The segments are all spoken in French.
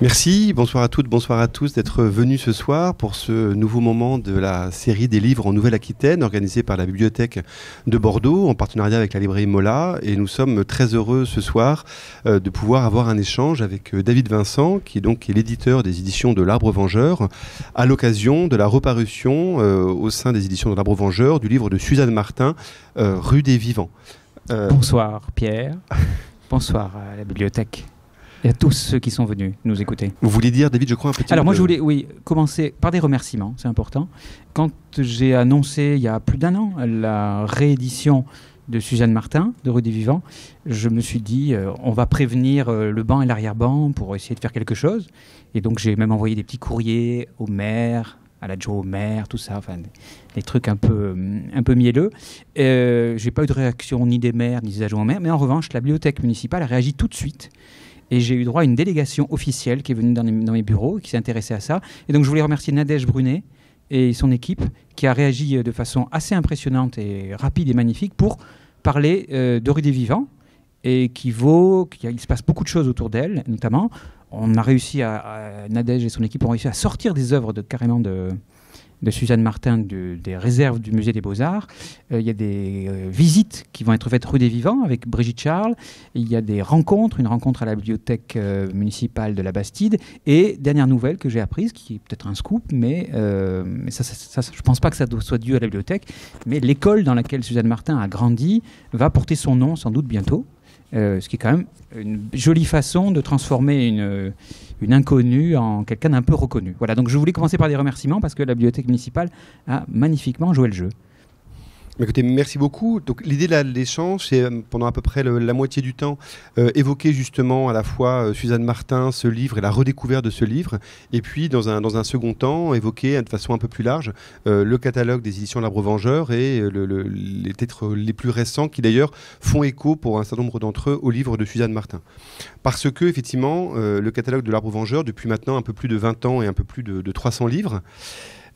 Merci, bonsoir à toutes, bonsoir à tous d'être venus ce soir pour ce nouveau moment de la série des livres en Nouvelle-Aquitaine organisée par la Bibliothèque de Bordeaux en partenariat avec la librairie Mola. Et nous sommes très heureux ce soir de pouvoir avoir un échange avec David Vincent, qui est l'éditeur des éditions de l'Arbre Vengeur, à l'occasion de la reparution au sein des éditions de l'Arbre Vengeur du livre de Suzanne Martin, Rue des Vivants. Bonsoir Pierre, bonsoir à la bibliothèque. Et à tous ceux qui sont venus nous écouter. Vous voulez dire, David, je crois, un petit Alors moi, je voulais commencer par des remerciements, c'est important. Quand j'ai annoncé, il y a plus d'un an, la réédition de Suzanne Martin, de Rue des Vivants, je me suis dit, on va prévenir le banc et l'arrière-banc pour essayer de faire quelque chose. Et donc, j'ai même envoyé des petits courriers au maire, à l'adjoint au maire, tout ça, enfin, des trucs un peu mielleux. J'ai pas eu de réaction ni des maires, ni des adjoints au maire, mais en revanche, la bibliothèque municipale a réagi tout de suite. Et j'ai eu droit à une délégation officielle qui est venue dans mes bureaux, qui s'est intéressée à ça. Et donc je voulais remercier Nadège Brunet et son équipe, qui a réagi de façon assez impressionnante et rapide et magnifique pour parler de Rue des Vivants, et il se passe beaucoup de choses autour d'elle, notamment. On a réussi Nadège et son équipe ont réussi à sortir des œuvres carrément de Suzanne Martin des réserves du Musée des Beaux-Arts. Il y a des visites qui vont être faites rue des Vivants avec Brigitte Charles. Il y a une rencontre à la bibliothèque municipale de la Bastide. Et dernière nouvelle que j'ai apprise, qui est peut-être un scoop, mais ça, je ne pense pas que ça soit dû à la bibliothèque, mais l'école dans laquelle Suzanne Martin a grandi va porter son nom sans doute bientôt. Ce qui est quand même une jolie façon de transformer une inconnue en quelqu'un d'un peu reconnu. Voilà, donc je voulais commencer par des remerciements parce que la bibliothèque municipale a magnifiquement joué le jeu. Écoutez, merci beaucoup. Donc, l'idée de l'échange, c'est pendant à peu près la moitié du temps évoquer justement à la fois Suzanne Martin, ce livre et la redécouverte de ce livre, et puis dans un second temps évoquer de façon un peu plus large le catalogue des éditions L'Arbre Vengeur et les titres les plus récents qui d'ailleurs font écho pour un certain nombre d'entre eux au livre de Suzanne Martin. Parce que effectivement, le catalogue de L'Arbre Vengeur, depuis maintenant un peu plus de 20 ans et un peu plus de 300 livres,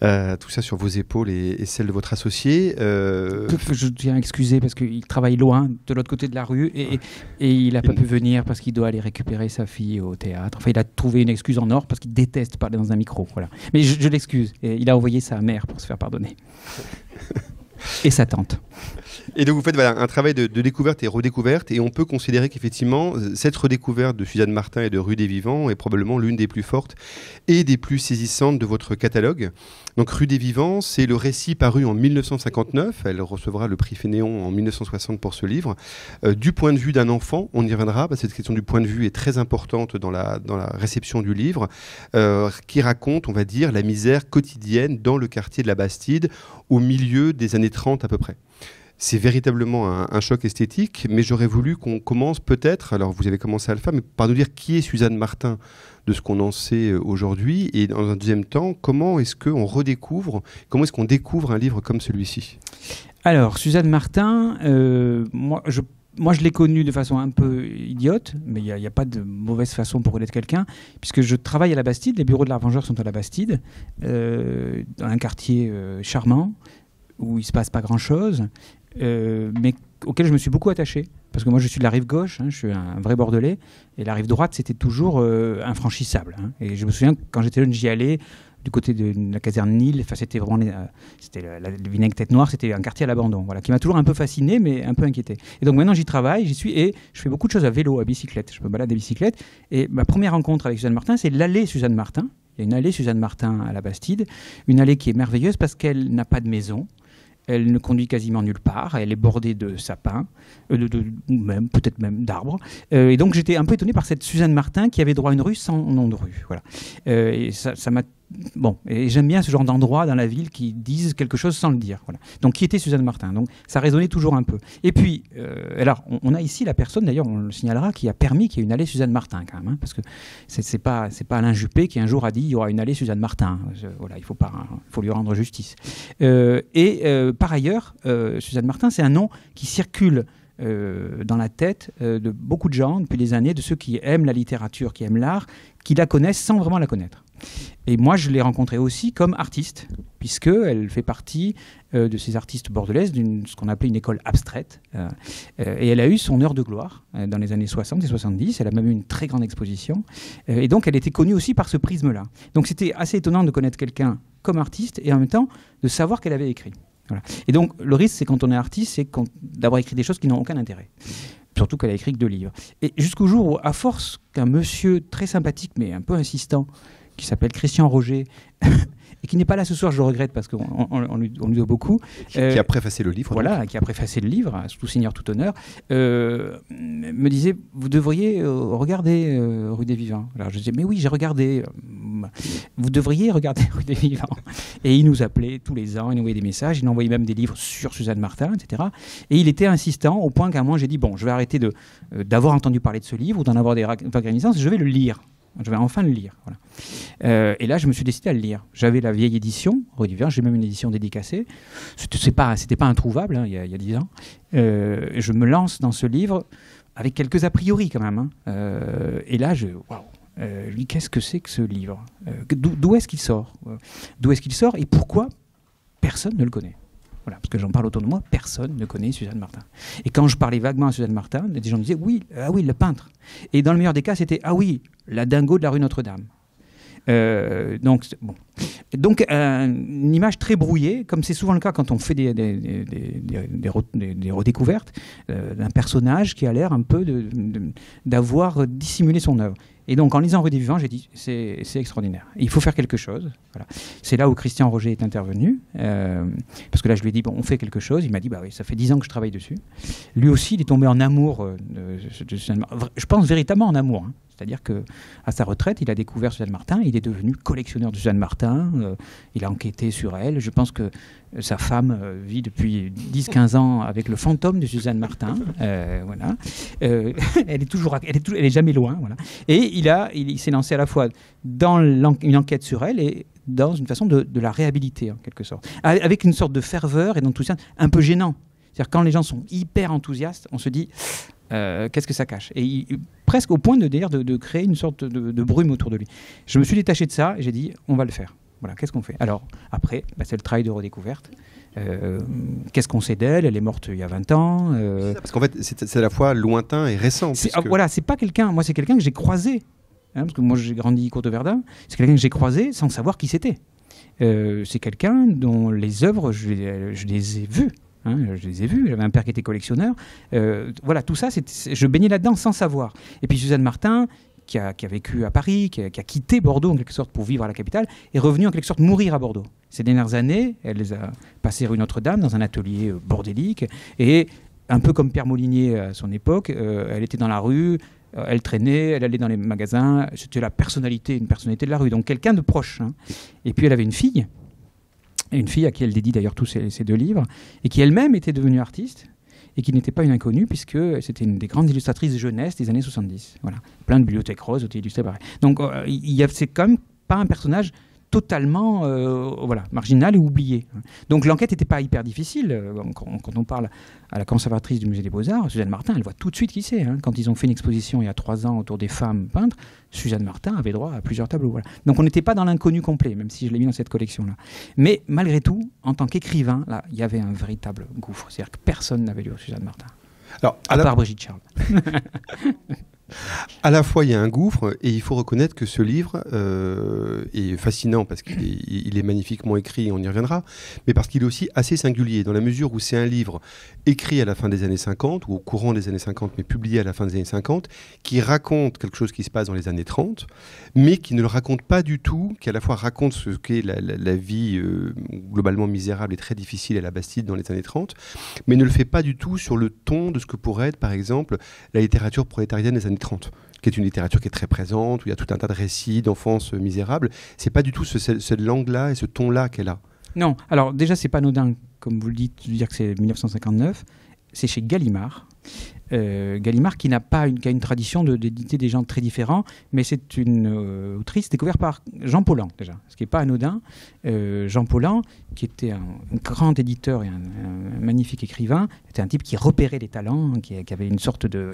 tout ça sur vos épaules et celles de votre associé. Je tiens à excuser parce qu'il travaille loin, de l'autre côté de la rue, et il n'a pas pu venir parce qu'il doit aller récupérer sa fille au théâtre. Enfin, il a trouvé une excuse en or parce qu'il déteste parler dans un micro. Voilà. Mais je l'excuse. Et il a envoyé sa mère pour se faire pardonner. Et sa tante. Et donc vous faites un travail de découverte et redécouverte, et on peut considérer qu'effectivement cette redécouverte de Suzanne Martin et de Rue des Vivants est probablement l'une des plus fortes et des plus saisissantes de votre catalogue. Donc Rue des Vivants, c'est le récit paru en 1959, elle recevra le prix Fénéon en 1960 pour ce livre, du point de vue d'un enfant, on y reviendra, parce que cette question du point de vue est très importante dans la réception du livre, qui raconte, on va dire, la misère quotidienne dans le quartier de la Bastide au milieu des années 30 à peu près. C'est véritablement un choc esthétique, mais j'aurais voulu qu'on commence peut-être, alors vous avez commencé à le faire, mais par nous dire qui est Suzanne Martin de ce qu'on en sait aujourd'hui, et dans un deuxième temps, comment est-ce qu'on découvre un livre comme celui-ci ? Alors, Suzanne Martin, moi je l'ai connue de façon un peu idiote, mais il n'y a pas de mauvaise façon pour connaître quelqu'un, puisque je travaille à la Bastide, les bureaux de l'Arbre Vengeur sont à la Bastide, dans un quartier charmant, où il ne se passe pas grand-chose, mais auquel je me suis beaucoup attaché. Parce que moi, je suis de la rive gauche, je suis un vrai Bordelais, et la rive droite, c'était toujours infranchissable. Et je me souviens, quand j'étais jeune, j'y allais du côté de la caserne Nîmes. Enfin, c'était vraiment le Vinaigre Tête Noire, c'était un quartier à l'abandon, voilà, qui m'a toujours un peu fasciné, mais un peu inquiété. Et donc maintenant, j'y travaille, j'y suis, et je fais beaucoup de choses à vélo, à bicyclette. Je me balade à bicyclette. Et ma première rencontre avec Suzanne Martin, c'est l'allée Suzanne Martin. Il y a une allée Suzanne Martin à la Bastide, une allée qui est merveilleuse parce qu'elle n'a pas de maison. Elle ne conduit quasiment nulle part. Elle est bordée de sapins, peut-être même d'arbres. Et donc j'étais un peu étonné par cette Suzanne Martin qui avait droit à une rue sans nom de rue. Voilà. Et ça m'a... Bon, et j'aime bien ce genre d'endroits dans la ville qui disent quelque chose sans le dire. Voilà. Donc qui était Suzanne Martin ? Donc ça résonnait toujours un peu. Et puis, alors, on a ici la personne, d'ailleurs, on le signalera, qui a permis qu'il y ait une allée Suzanne Martin quand même, parce que c'est pas Alain Juppé qui un jour a dit il y aura une allée Suzanne Martin. Voilà, il faut lui rendre justice. Par ailleurs, Suzanne Martin, c'est un nom qui circule dans la tête de beaucoup de gens depuis des années, de ceux qui aiment la littérature, qui aiment l'art, qui la connaissent sans vraiment la connaître. Et moi, je l'ai rencontrée aussi comme artiste, puisqu'elle fait partie de ces artistes bordelaises d'une ce qu'on appelait une école abstraite. Et elle a eu son heure de gloire dans les années 60 et 70. Elle a même eu une très grande exposition. Et donc, elle était connue aussi par ce prisme-là. Donc, c'était assez étonnant de connaître quelqu'un comme artiste et en même temps de savoir qu'elle avait écrit. Voilà. Et donc, le risque, c'est quand on est artiste, c'est d'avoir écrit des choses qui n'ont aucun intérêt. Surtout qu'elle a écrit que 2 livres. Et jusqu'au jour où, à force qu'un monsieur très sympathique, mais un peu insistant, qui s'appelle Christian Roger, et qui n'est pas là ce soir, je le regrette parce qu'on lui doit beaucoup. Qui a préfacé le livre. Voilà, donc. Qui a préfacé le livre, tout seigneur, tout honneur, me disait, vous devriez regarder Rue des Vivants. Alors je disais, mais oui, j'ai regardé. Vous devriez regarder Rue des Vivants. Et il nous appelait tous les ans, il nous envoyait des messages, il nous envoyait même des livres sur Suzanne Martin, etc. Et il était insistant au point qu'à un moment, j'ai dit, bon, je vais arrêter d'avoir entendu parler de ce livre ou d'en avoir des vagues connaissances, je vais le lire. Je vais enfin le lire. Voilà. Et là, je me suis décidé à le lire. J'avais la vieille édition, Rue des Vivants, j'ai même une édition dédicacée. C'était pas introuvable, hein, il y a 10 ans. Je me lance dans ce livre avec quelques a priori quand même. Et là, lui, qu'est-ce que c'est que ce livre ? D'où est-ce qu'il sort ? D'où est-ce qu'il sort et pourquoi personne ne le connaît ? Voilà, parce que j'en parle autour de moi, personne ne connaît Suzanne Martin. Et quand je parlais vaguement à Suzanne Martin, des gens me disaient oui, le peintre. Et dans le meilleur des cas, c'était ah oui, la dingo de la rue Notre-Dame. Donc une image très brouillée, comme c'est souvent le cas quand on fait des redécouvertes d'un personnage qui a l'air un peu d'avoir dissimulé son œuvre. Et donc en lisant Rue des Vivants, j'ai dit c'est extraordinaire. Il faut faire quelque chose. Voilà. C'est là où Christian Roger est intervenu, parce que là je lui ai dit bon, on fait quelque chose. Il m'a dit bah oui, ça fait 10 ans que je travaille dessus. Lui aussi, il est tombé en amour de Suzanne Martin. Je pense véritablement en amour. Hein. C'est-à-dire qu'à sa retraite, il a découvert Suzanne Martin, il est devenu collectionneur de Suzanne Martin, il a enquêté sur elle. Je pense que sa femme vit depuis 10-15 ans avec le fantôme de Suzanne Martin. Voilà. Elle est jamais loin. Voilà. Et il s'est lancé à la fois dans une enquête sur elle et dans une façon de la réhabiliter, en quelque sorte. Avec une sorte de ferveur et d'enthousiasme un peu gênant. C'est-à-dire quand les gens sont hyper enthousiastes, on se dit... qu'est-ce que ça cache ? Et presque au point de créer une sorte de brume autour de lui. Je me suis détaché de ça et j'ai dit, on va le faire. Voilà, qu'est-ce qu'on fait ? Alors, après, c'est le travail de redécouverte. Qu'est-ce qu'on sait d'elle ? Elle est morte il y a 20 ans. Parce qu'en fait, c'est à la fois lointain et récent. Voilà, c'est pas quelqu'un... Moi, c'est quelqu'un que j'ai croisé. Parce que moi, j'ai grandi Cour de Verdun. C'est quelqu'un que j'ai croisé sans savoir qui c'était. C'est quelqu'un dont les œuvres, je les ai vues. Je les ai vus, j'avais un père qui était collectionneur. Voilà, tout ça, je baignais là-dedans sans savoir. Et puis Suzanne Martin, qui a vécu à Paris, qui a quitté Bordeaux en quelque sorte pour vivre à la capitale, est revenue en quelque sorte mourir à Bordeaux. Ces dernières années, elle les a passées rue Notre-Dame dans un atelier bordélique. Et un peu comme Pierre Molinier à son époque, elle était dans la rue, elle traînait, elle allait dans les magasins. C'était une personnalité de la rue, donc quelqu'un de proche. Hein. Et puis elle avait une fille à qui elle dédie d'ailleurs tous ses 2 livres, et qui elle-même était devenue artiste, et qui n'était pas une inconnue, puisque c'était une des grandes illustratrices de jeunesse des années 70. Voilà. Plein de bibliothèques roses étaient illustrées pareil. Donc c'est quand même pas un personnage totalement marginal et oublié. Donc l'enquête n'était pas hyper difficile. Quand on parle à la conservatrice du Musée des Beaux-Arts, Suzanne Martin, elle voit tout de suite qui c'est. Hein. Quand ils ont fait une exposition il y a 3 ans autour des femmes peintres, Suzanne Martin avait droit à plusieurs tableaux. Voilà. Donc on n'était pas dans l'inconnu complet, même si je l'ai mis dans cette collection-là. Mais malgré tout, en tant qu'écrivain, là, il y avait un véritable gouffre. C'est-à-dire que personne n'avait lu Suzanne Martin. Alors, à part Brigitte Charles. À la fois, il y a un gouffre, et il faut reconnaître que ce livre est fascinant parce qu'il est magnifiquement écrit, on y reviendra, mais parce qu'il est aussi assez singulier, dans la mesure où c'est un livre écrit à la fin des années 50, ou au courant des années 50, mais publié à la fin des années 50, qui raconte quelque chose qui se passe dans les années 30, mais qui ne le raconte pas du tout, qui à la fois raconte ce qu'est la vie globalement misérable et très difficile à la Bastide dans les années 30, mais ne le fait pas du tout sur le ton de ce que pourrait être, par exemple, la littérature prolétarienne des années 30, qui est une littérature qui est très présente, où il y a tout un tas de récits d'enfance misérables. C'est pas du tout cette langue-là et ce ton-là qu'elle a. Non, alors déjà, c'est pas anodin, comme vous le dites, de dire que c'est 1959. c'est chez Gallimard. Gallimard qui a une tradition d'éditer des gens très différents, mais c'est une autrice découverte par Jean Paulhan déjà, ce qui n'est pas anodin. Jean Paulhan, qui était un grand éditeur et un magnifique écrivain, était un type qui repérait les talents, qui avait une sorte de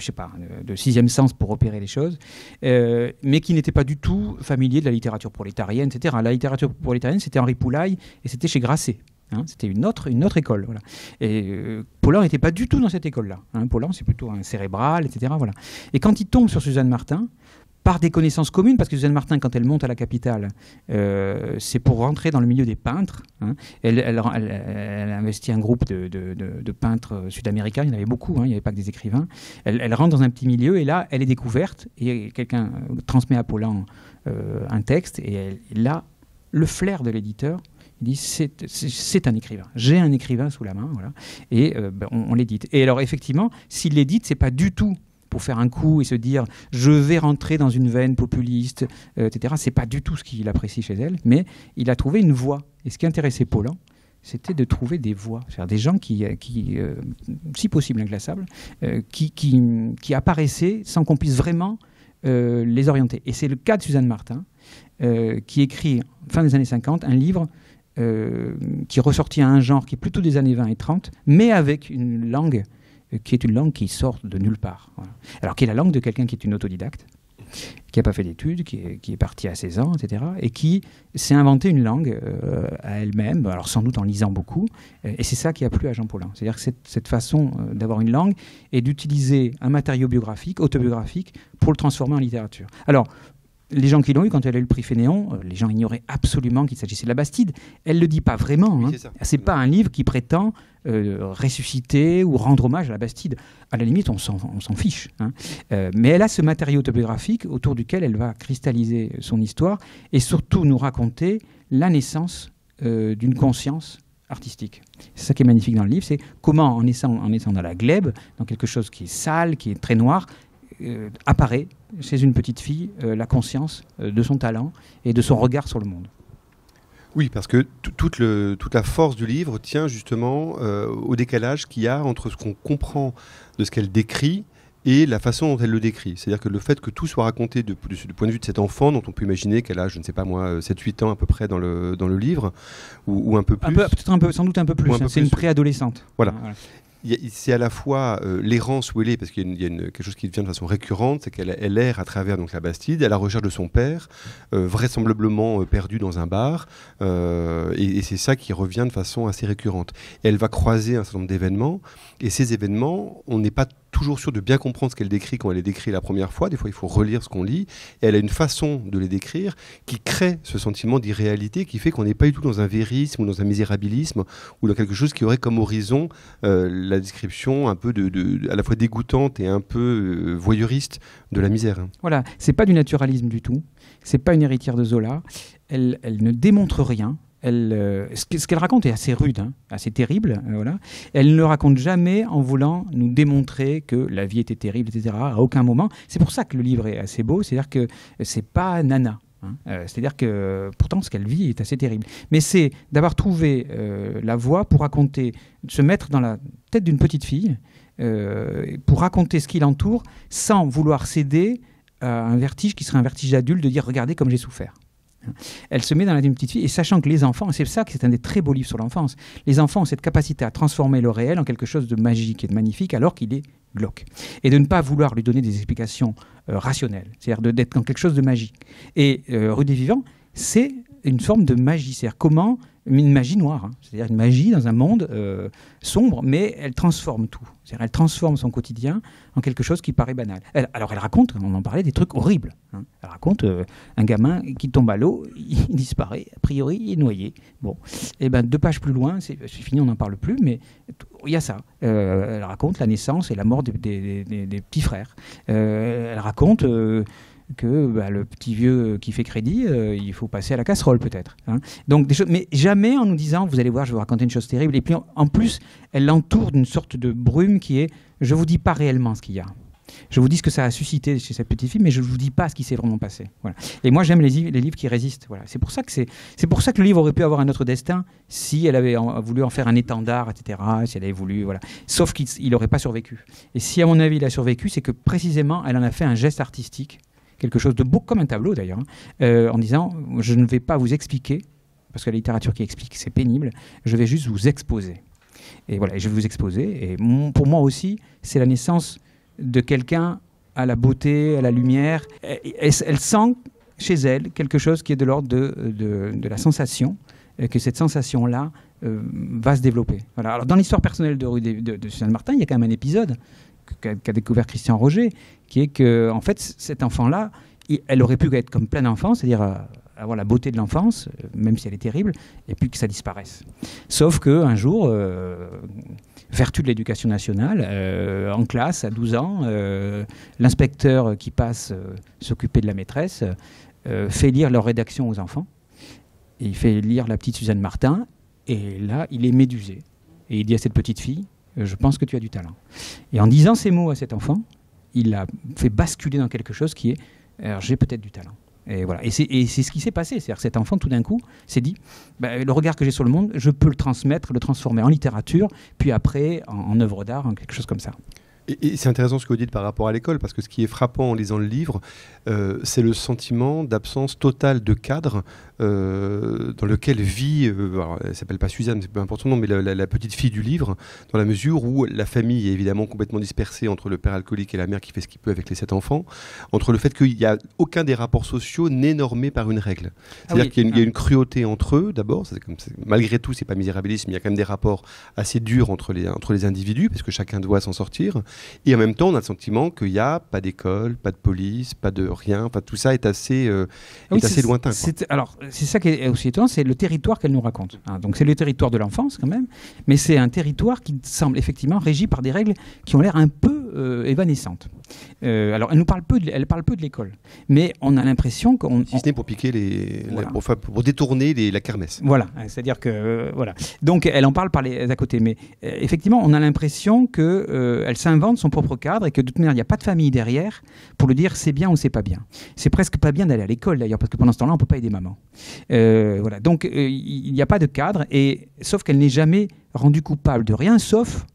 sixième sens pour repérer les choses, mais qui n'était pas du tout familier de la littérature prolétarienne, etc. La littérature prolétarienne, c'était Henri Poulaille et c'était chez Grasset. C'était une autre école. Voilà. Et Paulhan n'était pas du tout dans cette école-là. Paulhan, c'est plutôt un cérébral, etc. Voilà. Et quand il tombe sur Suzanne Martin, par des connaissances communes, parce que Suzanne Martin, quand elle monte à la capitale, c'est pour rentrer dans le milieu des peintres. Elle investit un groupe de peintres sud-américains, il y en avait beaucoup, il n'y avait pas que des écrivains. Elle rentre dans un petit milieu, et là, elle est découverte, et quelqu'un transmet à Paulhan un texte, et elle a le flair de l'éditeur. Il dit c'est un écrivain. J'ai un écrivain sous la main, voilà. Et on l'édite. Et alors effectivement, s'il l'édite, c'est pas du tout pour faire un coup et se dire je vais rentrer dans une veine populiste, etc. C'est pas du tout ce qu'il apprécie chez elle, mais il a trouvé une voie. Et ce qui intéressait Paulhan, c'était de trouver des voies, c'est-à-dire des gens qui si possible inclassables, qui apparaissaient sans qu'on puisse vraiment les orienter. Et c'est le cas de Suzanne Martin, qui écrit, fin des années 50, un livre qui est ressorti à un genre qui est plutôt des années 20 et 30, mais avec une langue qui est une langue qui sort de nulle part. Voilà. Alors, qui est la langue de quelqu'un qui est une autodidacte, qui n'a pas fait d'études, qui est parti à 16 ans, etc., et qui s'est inventé une langue à elle-même, alors sans doute en lisant beaucoup, et c'est ça qui a plu à Jean Paulhan. C'est-à-dire que cette façon d'avoir une langue et d'utiliser un matériau biographique, autobiographique, pour le transformer en littérature. Alors, les gens qui l'ont eu, quand elle a eu le prix Fénéon, les gens ignoraient absolument qu'il s'agissait de la Bastide. Elle ne le dit pas vraiment. Oui, c'est pas un livre qui prétend ressusciter ou rendre hommage à la Bastide. À la limite, on s'en fiche. Mais elle a ce matériau autobiographique autour duquel elle va cristalliser son histoire et surtout nous raconter la naissance d'une conscience artistique. C'est ça qui est magnifique dans le livre, c'est comment, en naissant dans la glèbe, dans quelque chose qui est sale, qui est très noir, apparaît chez une petite fille la conscience de son talent et de son regard sur le monde. Oui, parce que toute la force du livre tient justement au décalage qu'il y a entre ce qu'on comprend de ce qu'elle décrit et la façon dont elle le décrit. C'est-à-dire que le fait que tout soit raconté du point de vue de cet enfant, dont on peut imaginer qu'elle a, je ne sais pas moi, 7-8 ans à peu près dans le livre, ou un peu plus. Sans doute un peu plus. C'est une préadolescente. Voilà. C'est à la fois l'errance où elle est, parce qu'il y a quelque chose qui vient de façon récurrente, c'est qu'elle erre à travers donc, la Bastide, à la recherche de son père, vraisemblablement perdu dans un bar, et c'est ça qui revient de façon assez récurrente. Et elle va croiser un certain nombre d'événements, et ces événements, on n'est pas toujours sûr de bien comprendre ce qu'elle décrit quand elle les décrit la première fois. Des fois, il faut relire ce qu'on lit. Et elle a une façon de les décrire qui crée ce sentiment d'irréalité qui fait qu'on n'est pas du tout dans un vérisme ou dans un misérabilisme ou dans quelque chose qui aurait comme horizon la description un peu à la fois dégoûtante et un peu voyeuriste de la misère. Voilà, c'est pas du naturalisme du tout. C'est pas une héritière de Zola. Elle ne démontre rien. Ce qu'elle raconte est assez rude, assez terrible. Voilà. Elle ne le raconte jamais en voulant nous démontrer que la vie était terrible, etc. À aucun moment. C'est pour ça que le livre est assez beau. C'est-à-dire que c'est pas nana. C'est-à-dire que pourtant ce qu'elle vit est assez terrible. Mais c'est d'avoir trouvé la voie pour raconter, se mettre dans la tête d'une petite fille, pour raconter ce qui l'entoure, sans vouloir céder à un vertige qui serait un vertige d'adulte de dire regardez comme j'ai souffert. Elle se met dans la d'une petite fille, et sachant que les enfants, et c'est ça que c'est un des très beaux livres sur l'enfance, les enfants ont cette capacité à transformer le réel en quelque chose de magique et de magnifique alors qu'il est glauque. Et de ne pas vouloir lui donner des explications rationnelles, c'est-à-dire d'être dans quelque chose de magique. Et Rue des Vivants, c'est une forme de magie, c'est-à-dire comment une magie noire, c'est-à-dire une magie dans un monde sombre, mais elle transforme tout. C'est-à-dire elle transforme son quotidien en quelque chose qui paraît banal. Alors elle raconte, on en parlait, des trucs horribles. Elle raconte un gamin qui tombe à l'eau, il disparaît, a priori il est noyé. Bon, et 2 pages plus loin, c'est fini, on n'en parle plus, mais il y a ça. Elle raconte la naissance et la mort des petits frères. Elle raconte que le petit vieux qui fait crédit, il faut passer à la casserole peut-être. Donc des choses, mais jamais en nous disant, vous allez voir, je vais vous raconter une chose terrible. Et puis en plus, elle l'entoure d'une sorte de brume qui est, je vous dis pas réellement ce qu'il y a. Je vous dis ce que ça a suscité chez cette petite fille, mais je ne vous dis pas ce qui s'est vraiment passé. Voilà. Et moi, j'aime les livres qui résistent. Voilà. C'est pour ça que le livre aurait pu avoir un autre destin si elle avait voulu en faire un étendard, etc. Si elle avait voulu, voilà. Sauf qu'il n'aurait pas survécu. Et si, à mon avis, il a survécu, c'est que précisément, elle en a fait un geste artistique, quelque chose de beau, comme un tableau d'ailleurs, en disant « Je ne vais pas vous expliquer, parce que la littérature qui explique, c'est pénible, je vais juste vous exposer. » Et voilà, et je vais vous exposer. Et pour moi aussi, c'est la naissance de quelqu'un à la beauté, à la lumière. Elle sent chez elle quelque chose qui est de l'ordre de la sensation, et que cette sensation-là va se développer. Voilà. Alors, dans l'histoire personnelle de Suzanne Martin, il y a quand même un épisode qu'a découvert Christian Roger, qui est que, en fait, cet enfant-là, elle aurait pu être comme plein d'enfants, c'est-à-dire avoir la beauté de l'enfance, même si elle est terrible, et puis que ça disparaisse. Sauf qu'un jour, vertu de l'éducation nationale, en classe, à 12 ans, l'inspecteur qui passe s'occuper de la maîtresse fait lire leur rédaction aux enfants. Et il fait lire la petite Suzanne Martin, et là, il est médusé. Et il dit à cette petite fille, je pense que tu as du talent. Et en disant ces mots à cet enfant, il l'a fait basculer dans quelque chose qui est, j'ai peut-être du talent. Et voilà. Et c'est ce qui s'est passé. C'est-à-dire que cet enfant, tout d'un coup, s'est dit, le regard que j'ai sur le monde, je peux le transmettre, le transformer en littérature, puis après en œuvre d'art, en quelque chose comme ça. Et c'est intéressant ce que vous dites par rapport à l'école, parce que ce qui est frappant en lisant le livre, c'est le sentiment d'absence totale de cadre dans lequel vit, alors, elle ne s'appelle pas Suzanne, c'est peu importe son nom, mais la petite fille du livre, dans la mesure où la famille est évidemment complètement dispersée entre le père alcoolique et la mère qui fait ce qu'il peut avec les 7 enfants, entre le fait qu'il n'y a aucun des rapports sociaux n'est normé par une règle. C'est-à-dire qu'il y a une cruauté entre eux, d'abord, malgré tout, c'est pas misérabilisme, il y a quand même des rapports assez durs entre les individus, parce que chacun doit s'en sortir. Et en même temps, on a le sentiment qu'il n'y a pas d'école, pas de police, pas de rien. Enfin, tout ça est assez lointain. Alors, c'est ça qui est aussi étonnant, c'est le territoire qu'elle nous raconte. Hein. Donc, c'est le territoire de l'enfance, quand même, mais c'est un territoire qui semble effectivement régi par des règles qui ont l'air un peu évanescentes. Alors, elle parle peu de l'école, mais on a l'impression qu'on... Si ce n'est pour piquer pour détourner la kermesse. Voilà, c'est-à-dire que... voilà. Donc, elle en parle par les à côté, mais effectivement, on a l'impression qu'elle s'invente son propre cadre et que de toute manière, il n'y a pas de famille derrière pour lui dire c'est bien ou c'est pas bien. C'est presque pas bien d'aller à l'école d'ailleurs, parce que pendant ce temps-là, on ne peut pas aider maman. Voilà. Donc, il n'y a pas de cadre, sauf qu'elle n'est jamais rendue coupable de rien, sauf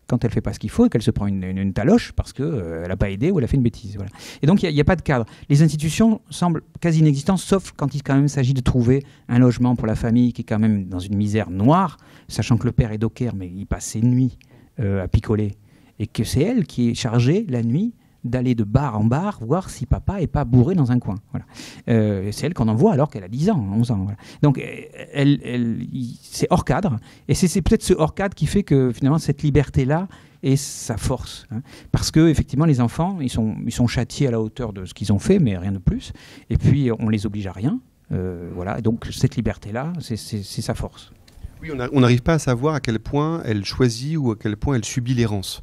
quand elle ne fait pas ce qu'il faut et qu'elle se prend une taloche parce qu'elle n'a pas aidé ou elle a fait une bêtise. Voilà. Et donc, il n'y a pas de cadre. Les institutions semblent quasi inexistantes, sauf quand il quand même s'agit de trouver un logement pour la famille qui est quand même dans une misère noire, sachant que le père est docker, mais il passe ses nuits à picoler. Et que c'est elle qui est chargée, la nuit, d'aller de bar en bar, voir si papa n'est pas bourré dans un coin. Voilà. C'est elle qu'on envoie alors qu'elle a 10 ans, 11 ans. Voilà. Donc, c'est hors cadre. Et c'est peut-être ce hors cadre qui fait que, finalement, cette liberté-là est sa force. Hein. Parce que, effectivement, les enfants, ils sont châtiés à la hauteur de ce qu'ils ont fait, mais rien de plus. Et puis, on les oblige à rien. Voilà. Donc, cette liberté-là, c'est sa force. Oui, on n'arrive pas à savoir à quel point elle choisit ou à quel point elle subit l'errance.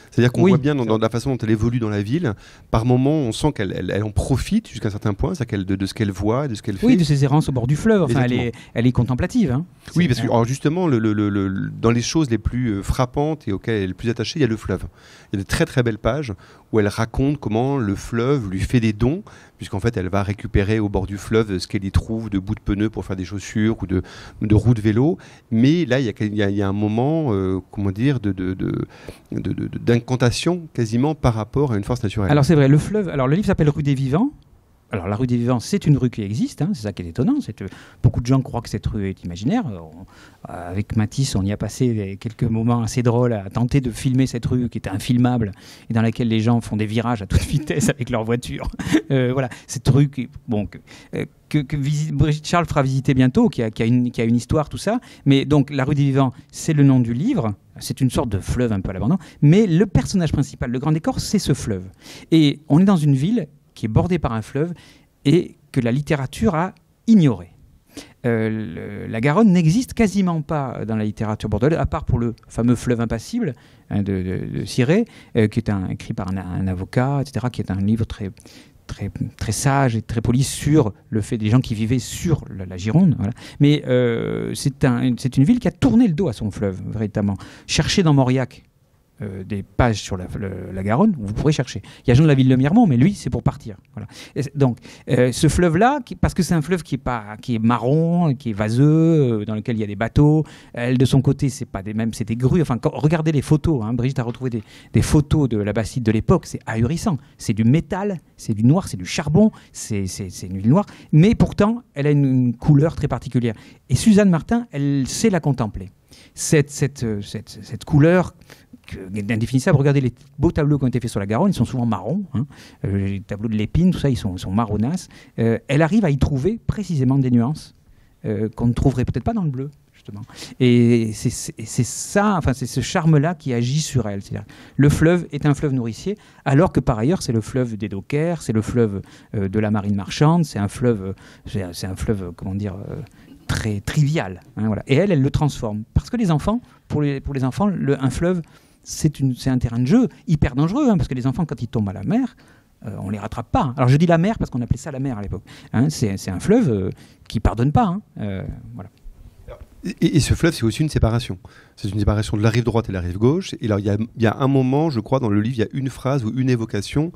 C'est-à-dire qu'on voit bien dans la façon dont elle évolue dans la ville, par moments on sent qu'elle en profite jusqu'à un certain point, de ce qu'elle voit, de ce qu'elle fait. Oui, de ses errances au bord du fleuve, enfin, elle est contemplative. Hein. Oui, parce que alors justement, dans les choses les plus frappantes et auxquelles elle est le plus attachée, il y a le fleuve. Il y a de très très belles pages où elle raconte comment le fleuve lui fait des dons, puisqu'en fait elle va récupérer au bord du fleuve ce qu'elle y trouve de bouts de pneus pour faire des chaussures ou de roues de vélo. Mais là, il y a un moment, d'incantation quasiment par rapport à une force naturelle. Alors c'est vrai, le fleuve. Alors le livre s'appelle Rue des Vivants. Alors la rue des Vivants, c'est une rue qui existe, hein, c'est ça qui est étonnant. Beaucoup de gens croient que cette rue est imaginaire. Avec Matisse, on y a passé quelques moments assez drôles à tenter de filmer cette rue qui était infilmable et dans laquelle les gens font des virages à toute vitesse avec leur voiture. Voilà, cette rue que Brigitte Charles fera visiter bientôt, qui a une histoire, tout ça. Mais donc la rue des Vivants, c'est le nom du livre. C'est une sorte de fleuve un peu à l'abandon. Mais le personnage principal, le grand décor, c'est ce fleuve. Et on est dans une ville qui est bordée par un fleuve et que la littérature a ignoré. La Garonne n'existe quasiment pas dans la littérature bordelaise, à part pour le fameux fleuve impassible de Ciré, qui est écrit par un avocat, etc., qui est un livre très, très, très sage et très poli sur le fait des gens qui vivaient sur la Gironde. Voilà. Mais c'est une ville qui a tourné le dos à son fleuve, véritablement. Cherchez dans Mauriac des pages sur la Garonne, vous pourrez chercher. Il y a Jean de la Ville-de-Miremont, mais lui, c'est pour partir. Voilà. Donc, ce fleuve-là, parce que c'est un fleuve qui est marron, qui est vaseux, dans lequel il y a des bateaux. Elle, de son côté, c'est des grues. Enfin, regardez les photos. Hein. Brigitte a retrouvé des photos de la Bastide de l'époque. C'est ahurissant. C'est du métal, c'est du noir, c'est du charbon, c'est une ville noire. Mais pourtant, elle a une couleur très particulière. Et Suzanne Martin, elle sait la contempler. Cette couleur indéfinissable. Regardez les beaux tableaux qui ont été faits sur la Garonne, ils sont souvent marrons. Hein. Les tableaux de Lépine, tout ça, ils sont marronnasses. Elle arrive à y trouver précisément des nuances qu'on ne trouverait peut-être pas dans le bleu, justement. Et c'est ça, enfin, c'est ce charme-là qui agit sur elle. C'est-à-dire, le fleuve est un fleuve nourricier, alors que par ailleurs, c'est le fleuve des dockers, c'est le fleuve de la marine marchande, c'est un fleuve, comment dire, très trivial. Hein, voilà. Et elle le transforme. Parce que les enfants, pour les enfants, un fleuve, c'est un terrain de jeu hyper dangereux, hein, parce que les enfants, quand ils tombent à la mer, on ne les rattrape pas. Alors je dis la mer parce qu'on appelait ça la mer à l'époque. Hein, c'est un fleuve qui ne pardonne pas. Hein, voilà. Et ce fleuve, c'est aussi une séparation. C'est une séparation de la rive droite et la rive gauche. Et alors, il y a un moment, je crois, dans le livre, il y a une phrase ou une évocation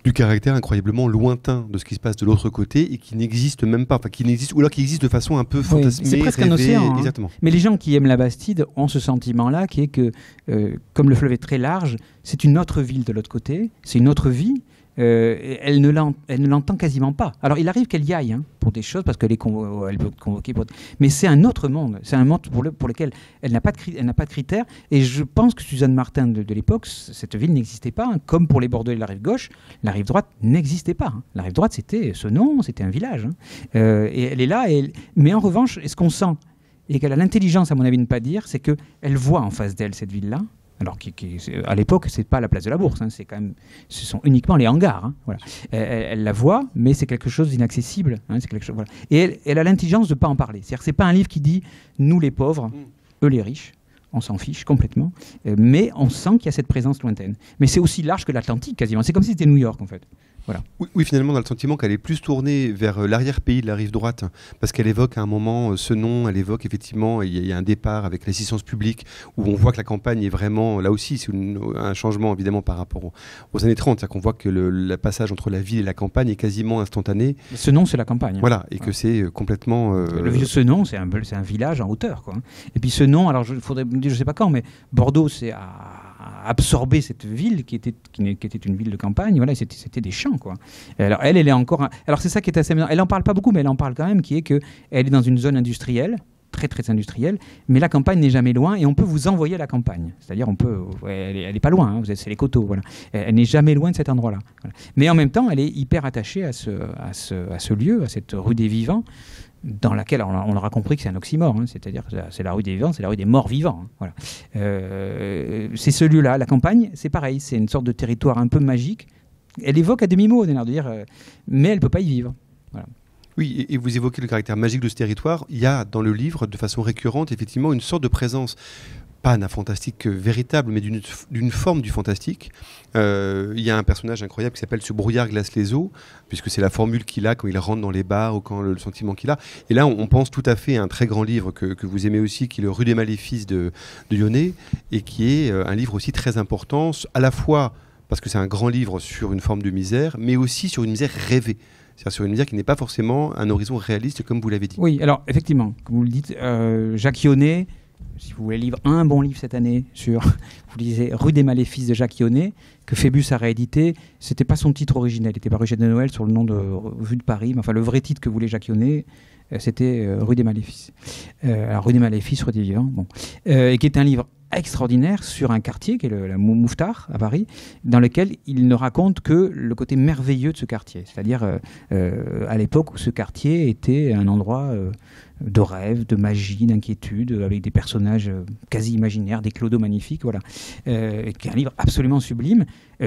du caractère incroyablement lointain de ce qui se passe de l'autre côté et qui n'existe même pas, enfin qui n'existe, ou alors qui existe de façon un peu fantasmée, c'est presque rêvée, un océan. Hein. Exactement. Mais les gens qui aiment la Bastide ont ce sentiment-là, qui est que, comme le fleuve est très large, c'est une autre ville de l'autre côté, c'est une autre vie. Elle ne l'entend quasiment pas. Alors il arrive qu'elle y aille, hein, pour des choses, parce qu'elle elle peut convoquer. Mais c'est un autre monde. C'est un monde pour lequel elle n'a pas de critères. Et je pense que Suzanne Martin de l'époque, cette ville n'existait pas. Hein, comme pour les Bordelais de la rive gauche, la rive droite n'existait pas. Hein. La rive droite, c'était ce nom, c'était un village. Hein. Et elle est là. Mais en revanche, ce qu'on sent, et qu'elle a l'intelligence, à mon avis, de ne pas dire, c'est qu'elle voit en face d'elle cette ville-là. Alors à l'époque, c'est pas la place de la Bourse, hein, ce sont uniquement les hangars. Hein, voilà. Elle la voit, mais c'est quelque chose d'inaccessible. Hein, voilà. Et elle a l'intelligence de ne pas en parler. C'est-à-dire que c'est pas un livre qui dit nous les pauvres, eux les riches. On s'en fiche complètement, mais on sent qu'il y a cette présence lointaine. Mais c'est aussi large que l'Atlantique quasiment. C'est comme si c'était New York en fait. Voilà. Oui, finalement, on a le sentiment qu'elle est plus tournée vers l'arrière-pays de la rive droite, parce qu'elle évoque à un moment ce nom, elle évoque effectivement, il y a un départ avec l'assistance publique, où on voit que la campagne est vraiment, là aussi, c'est un changement évidemment par rapport aux années 30, c'est-à-dire qu'on voit que le passage entre la ville et la campagne est quasiment instantané. Ce nom, c'est la campagne. Voilà, et que c'est complètement... Le vieux Senon, c'est un village en hauteur, quoi. Et puis Senon, alors il faudrait me dire, je ne sais pas quand, mais Bordeaux, c'est absorber cette ville qui était une ville de campagne. Voilà, c'était des champs, quoi. Alors elle est encore. Alors c'est ça qui est assez amusant. Elle en parle pas beaucoup, mais elle en parle quand même, qui est que elle est dans une zone industrielle, très très industrielle, mais la campagne n'est jamais loin et on peut vous envoyer à la campagne. C'est-à-dire elle est pas loin. Hein, c'est les coteaux. Voilà. Elle n'est jamais loin de cet endroit-là. Voilà. Mais en même temps, elle est hyper attachée à ce lieu, à cette rue des Vivants, dans laquelle on aura compris que c'est un oxymore, hein, c'est-à-dire que c'est la rue des vivants, c'est la rue des morts vivants. Hein, voilà. C'est ce lieu-là, la campagne, c'est pareil, c'est une sorte de territoire un peu magique. Elle évoque à demi-mot, on a l'air de dire, mais elle ne peut pas y vivre. Voilà. Oui, et vous évoquez le caractère magique de ce territoire. Il y a dans le livre, de façon récurrente, effectivement, une sorte de présence, pas d'un fantastique véritable, mais d'une forme du fantastique. Il y a un personnage incroyable qui s'appelle « Ce brouillard glace les eaux », puisque c'est la formule qu'il a quand il rentre dans les bars ou quand le sentiment qu'il a. Et là, on pense tout à fait à un très grand livre que vous aimez aussi, qui est le Rue des Maléfices de Lyonnais, et qui est un livre aussi très important, à la fois parce que c'est un grand livre sur une forme de misère, mais aussi sur une misère rêvée. C'est-à-dire sur une misère qui n'est pas forcément un horizon réaliste, comme vous l'avez dit. Oui, alors effectivement, comme vous le dites, Jacques Yonnet, si vous voulez lire un bon livre cette année vous lisez Rue des Maléfices de Jacques Yonnet, que Phébus a réédité. C'était pas son titre originel, il était paru chez de Noël sur le nom de Revue de Paris, mais enfin le vrai titre que voulait Jacques Yonnet, c'était Rue des Maléfices. Alors Rue des Maléfices, Rue des Vivants, bon. Et qui est un livre extraordinaire sur un quartier qui est la Mouffetard à Paris, dans lequel il ne raconte que le côté merveilleux de ce quartier, c'est-à-dire à l'époque où ce quartier était un endroit de rêve, de magie, d'inquiétude, avec des personnages quasi imaginaires, des clodos magnifiques, voilà, qui est un livre absolument sublime,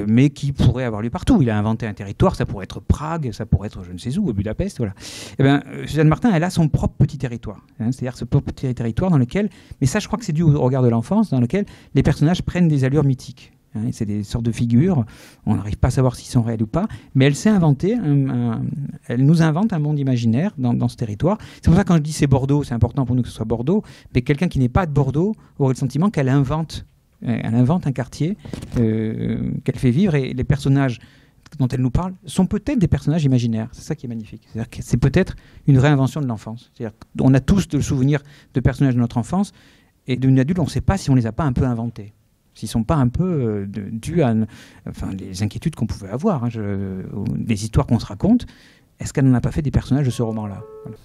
mais qui pourrait avoir lieu partout. Il a inventé un territoire, ça pourrait être Prague, ça pourrait être je ne sais où, Budapest, voilà. Et bien, Suzanne Martin, elle a son propre petit territoire, hein, c'est-à-dire ce propre petit territoire dans lequel, mais ça je crois que c'est dû au regard de l'enfance, dans lequel les personnages prennent des allures mythiques. Hein, c'est des sortes de figures, on n'arrive pas à savoir s'ils sont réels ou pas, mais elle s'est inventée, elle nous invente un monde imaginaire dans ce territoire. C'est pour ça que quand je dis c'est Bordeaux, c'est important pour nous que ce soit Bordeaux, mais quelqu'un qui n'est pas de Bordeaux aurait le sentiment qu'elle invente Elle invente un quartier qu'elle fait vivre, et les personnages dont elle nous parle sont peut-être des personnages imaginaires. C'est ça qui est magnifique. C'est-à-dire que c'est peut-être une réinvention de l'enfance. C'est-à-dire qu'on a tous le souvenir de personnages de notre enfance, et devenus adultes, on ne sait pas si on ne les a pas un peu inventés. S'ils ne sont pas un peu dus à les inquiétudes qu'on pouvait avoir, des histoires qu'on se raconte. Est-ce qu'elle n'en a pas fait des personnages de ce roman-là? Voilà.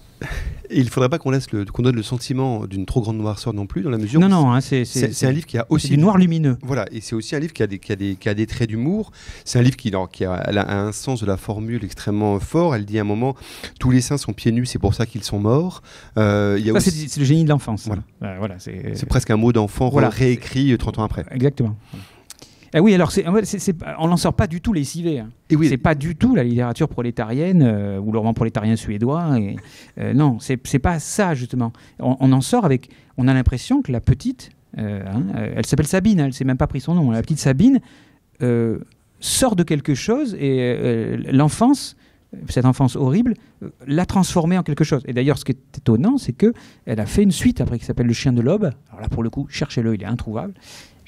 Et il ne faudrait pas qu'on donne le sentiment d'une trop grande noirceur non plus, dans la mesure où c'est un livre qui a aussi du noir lumineux. Voilà, et c'est aussi un livre qui a des traits d'humour. C'est un livre qui a un sens de la formule extrêmement fort. Elle dit à un moment, tous les saints sont pieds nus, c'est pour ça qu'ils sont morts. C'est le génie de l'enfance. Voilà. C'est presque un mot d'enfant réécrit 30 ans après. Exactement. Ah oui, alors on n'en sort pas du tout lessivé. Oui. C'est pas du tout la littérature prolétarienne ou le roman prolétarien suédois. Non, c'est pas ça justement. On en sort avec. On a l'impression que la petite, elle s'appelle Sabine, elle s'est même pas pris son nom. La petite Sabine sort de quelque chose, et l'enfance, cette enfance horrible, l'a transformée en quelque chose. Et d'ailleurs, ce qui est étonnant, c'est que elle a fait une suite après qui s'appelle Le Chien de l'Aube. Alors là, pour le coup, cherchez-le, il est introuvable.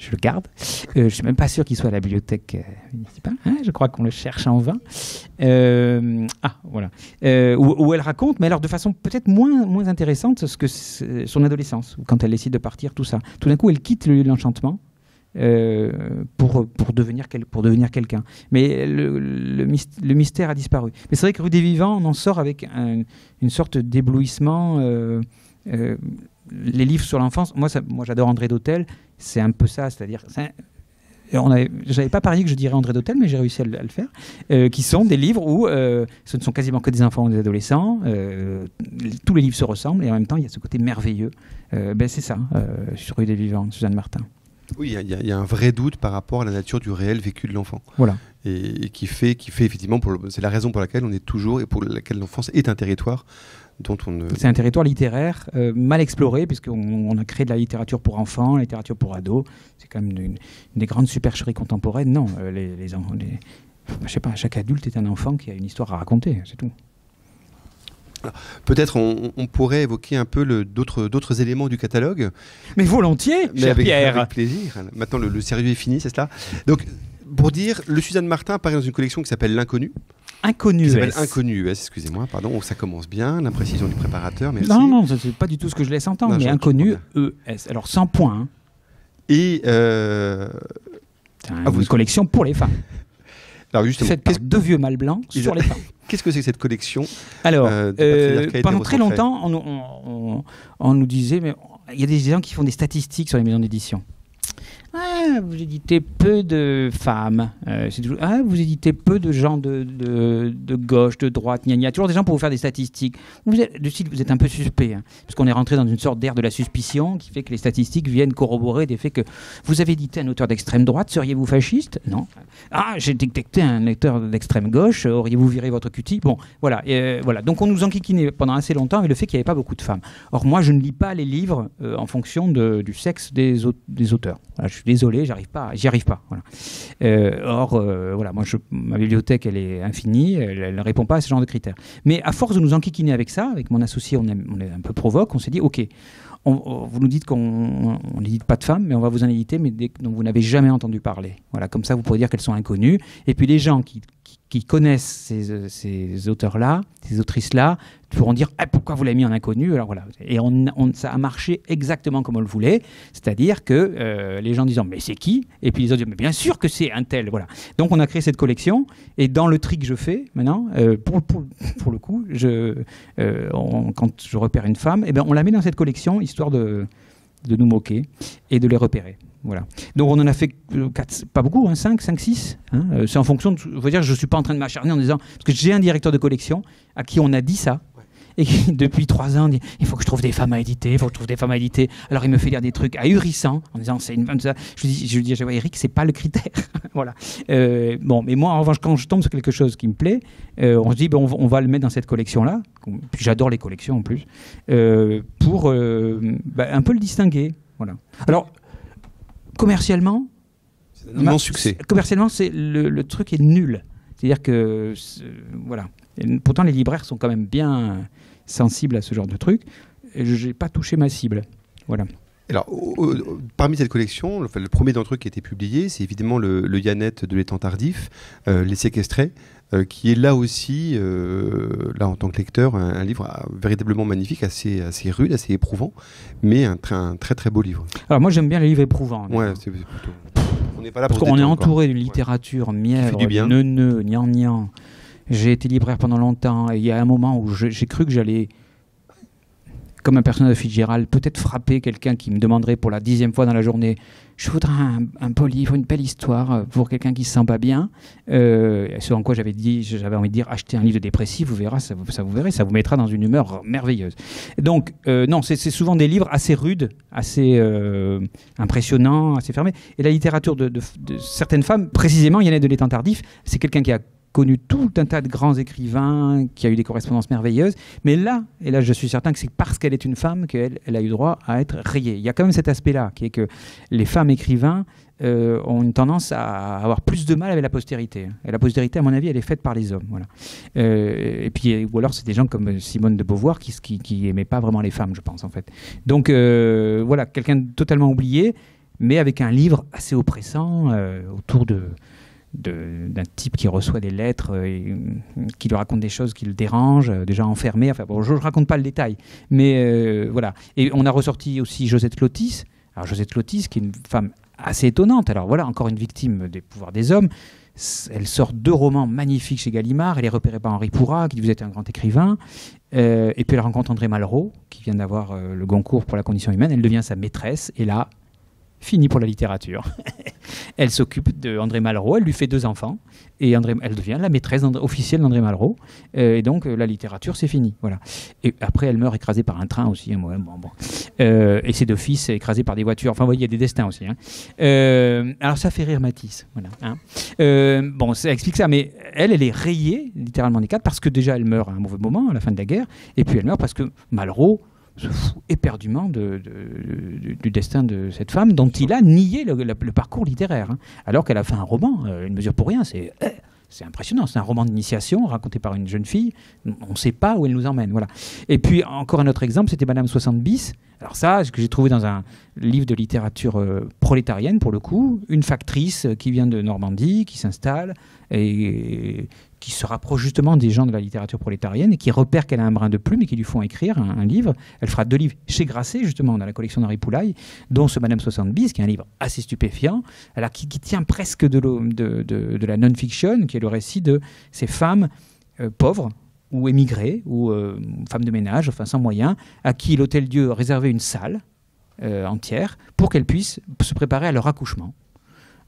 Je le garde. Je ne suis même pas sûr qu'il soit à la bibliothèque municipale. Je crois qu'on le cherche en vain. Voilà. Où elle raconte, mais alors de façon peut-être moins intéressante, son adolescence, quand elle décide de partir, tout ça. Tout d'un coup, elle quitte le lieu de l'enchantement pour devenir quelqu'un. Mais le mystère a disparu. Mais c'est vrai que Rue des Vivants, on en sort avec une sorte d'éblouissement. Les livres sur l'enfance, moi j'adore André Dhôtel, c'est un peu ça, c'est-à-dire, j'avais pas parié que je dirais André Dhôtel, mais j'ai réussi à le faire, qui sont des livres où ce ne sont quasiment que des enfants ou des adolescents, tous les livres se ressemblent, et en même temps il y a ce côté merveilleux. C'est ça, sur Rue des Vivants, Suzanne Martin. Oui, il y a un vrai doute par rapport à la nature du réel vécu de l'enfant. Voilà. Et qui fait effectivement, c'est la raison pour laquelle on est toujours, et pour laquelle l'enfance est un territoire dont C'est un territoire littéraire mal exploré, puisqu'on a créé de la littérature pour enfants, la littérature pour ados. C'est quand même une des grandes supercheries contemporaines. Non, les enfants, je sais pas, chaque adulte est un enfant qui a une histoire à raconter, c'est tout. Alors, peut-être on pourrait évoquer un peu d'autres éléments du catalogue. Mais volontiers, cher Pierre. Avec plaisir. Maintenant, le sérieux est fini, c'est cela. Donc, pour dire, le Suzanne Martin apparaît dans une collection qui s'appelle L'Inconnu. Inconnu. Inconnu, excusez-moi, pardon, ça commence bien, l'imprécision du préparateur, merci. Non, c'est pas du tout ce que je laisse entendre, mais Inconnu, ES. Alors, 100 points. Et c'est une collection pour les femmes. Alors justement, faite par deux vieux mâles blancs sur les femmes. Qu'est-ce que c'est que cette collection? Alors, pendant très longtemps, on nous disait, mais il y a des gens qui font des statistiques sur les maisons d'édition. Vous éditez peu de femmes. Vous éditez peu de gens de gauche, de droite. Il y a toujours des gens pour vous faire des statistiques. Vous êtes un peu suspect, puisqu'on est rentré dans une sorte d'ère de la suspicion qui fait que les statistiques viennent corroborer des faits que vous avez édité un auteur d'extrême droite. Seriez-vous fasciste? Non. J'ai détecté un lecteur d'extrême gauche. Auriez-vous viré votre cutie? Bon, voilà. Voilà. Donc on nous enquiquinait pendant assez longtemps avec le fait qu'il n'y avait pas beaucoup de femmes. Or moi, je ne lis pas les livres en fonction du sexe des auteurs. Voilà, je suis désolé, j'y arrive pas. Voilà. Voilà, ma bibliothèque, elle est infinie, elle ne répond pas à ce genre de critères. Mais à force de nous enquiquiner avec ça, avec mon associé, on est un peu provoque, on s'est dit, ok, vous nous dites qu'on n'édite pas de femmes, mais on va vous en éditer, mais dont vous n'avez jamais entendu parler. Voilà, comme ça, vous pourrez dire qu'elles sont inconnues. Et puis les gens qui connaissent ces auteurs-là, ces autrices-là, pourront dire pourquoi vous l'avez mis en inconnu. Alors voilà. Et ça a marché exactement comme on le voulait, c'est-à-dire que les gens disant mais c'est qui? Et puis les autres disent mais bien sûr que c'est un tel. Voilà. Donc on a créé cette collection, et dans le tri que je fais maintenant, pour le coup, quand je repère une femme, on la met dans cette collection histoire de nous moquer et de les repérer. Voilà. Donc on en a fait 4, pas beaucoup, 5, 6. C'est en fonction de. Je veux dire, je ne suis pas en train de m'acharner en disant. Parce que j'ai un directeur de collection à qui on a dit ça. Et qui, depuis 3 ans, dit il faut que je trouve des femmes à éditer, Alors il me fait lire des trucs ahurissants en disant c'est une femme. Je lui dis Eric, c'est pas le critère. Voilà. Mais moi, en revanche, quand je tombe sur quelque chose qui me plaît, on se dit on va le mettre dans cette collection-là. Puis j'adore les collections en plus. Pour un peu le distinguer. Voilà. Alors, commercialement, c'est un immense succès. Commercialement, le truc est nul. C'est-à-dire que, voilà. Et pourtant, les libraires sont quand même bien sensibles à ce genre de truc. Je n'ai pas touché ma cible. Voilà. Alors, parmi cette collection, le premier d'entre eux qui a été publié, c'est évidemment le Yannette de l'étang tardif, Les Séquestrés, qui est là aussi, là en tant que lecteur, un livre véritablement magnifique, assez rude, assez éprouvant, mais un très très beau livre. Alors moi j'aime bien les livres éprouvants. Ouais, c'est plutôt... On n'est pas là parce pour qu'on est entouré d'une littérature mièvre, neuneu, gnangnan. J'ai été libraire pendant longtemps, et il y a un moment où j'ai cru que j'allais, comme un personnage de Fitzgerald, peut-être frapper quelqu'un qui me demanderait pour la 10e fois dans la journée « Je voudrais un beau livre, une belle histoire pour quelqu'un qui se sent pas bien. » Ce en quoi j'avais envie de dire « Achetez un livre dépressif, vous verrez, ça vous mettra dans une humeur merveilleuse. » Donc, non, c'est souvent des livres assez rudes, assez impressionnants, assez fermés. Et la littérature de certaines femmes, précisément, Yannette de l'étang tardif, c'est quelqu'un qui a connu tout un tas de grands écrivains, qui a eu des correspondances merveilleuses, mais là, et là je suis certain que c'est parce qu'elle est une femme qu'elle a eu droit à être rayée. Il y a quand même cet aspect-là, qui est que les femmes écrivains ont une tendance à avoir plus de mal avec la postérité. Et la postérité, à mon avis, elle est faite par les hommes. Voilà. Et puis, ou alors c'est des gens comme Simone de Beauvoir qui n'aimaient pas vraiment les femmes, je pense, en fait. Donc voilà, quelqu'un de totalement oublié, mais avec un livre assez oppressant autour d'un type qui reçoit des lettres qui lui raconte des choses qui le dérangent, déjà enfermé. Enfin, bon, je ne raconte pas le détail, mais voilà. Et on a ressorti aussi Josette Clotis. Alors Josette Clotis, qui est une femme assez étonnante. Alors voilà, encore une victime des pouvoirs des hommes. Elle sort 2 romans magnifiques chez Gallimard. Elle est repérée par Henri Pourrat, qui vous êtes un grand écrivain. Et puis elle rencontre André Malraux, qui vient d'avoir le Goncourt pour la condition humaine. Elle devient sa maîtresse. Et là, fini pour la littérature. Elle s'occupe d'André Malraux, elle lui fait 2 enfants, et elle devient la maîtresse officielle d'André Malraux. Et donc la littérature, c'est fini. Voilà. Et après, elle meurt écrasée par un train aussi. Et ses 2 fils écrasés par des voitures. Enfin, vous voyez, il y a des destins aussi. Alors ça fait rire Matisse. Voilà, bon, ça explique ça, mais elle est rayée littéralement des cadres parce que déjà, elle meurt à un mauvais moment, à la fin de la guerre, et puis elle meurt parce que Malraux se fout éperdument du destin de cette femme dont il a nié le parcours littéraire, alors qu'elle a fait un roman, Une mesure pour rien, c'est impressionnant, c'est un roman d'initiation raconté par une jeune fille, on ne sait pas où elle nous emmène. Voilà. Et puis encore un autre exemple, c'était Madame 60 bis. Alors ça, ce que j'ai trouvé dans un livre de littérature prolétarienne pour le coup, une factrice qui vient de Normandie, qui s'installe et qui se rapproche justement des gens de la littérature prolétarienne et qui repère qu'elle a un brin de plume et qui lui font écrire un livre. Elle fera 2 livres chez Grasset, justement, dans la collection d'Henri Poulaille, dont ce Madame 60 bis, qui est un livre assez stupéfiant, alors qui tient presque de la non-fiction, qui est le récit de ces femmes pauvres ou émigrées, ou femmes de ménage, enfin sans moyens, à qui l'Hôtel-Dieu réservait une salle entière pour qu'elles puissent se préparer à leur accouchement.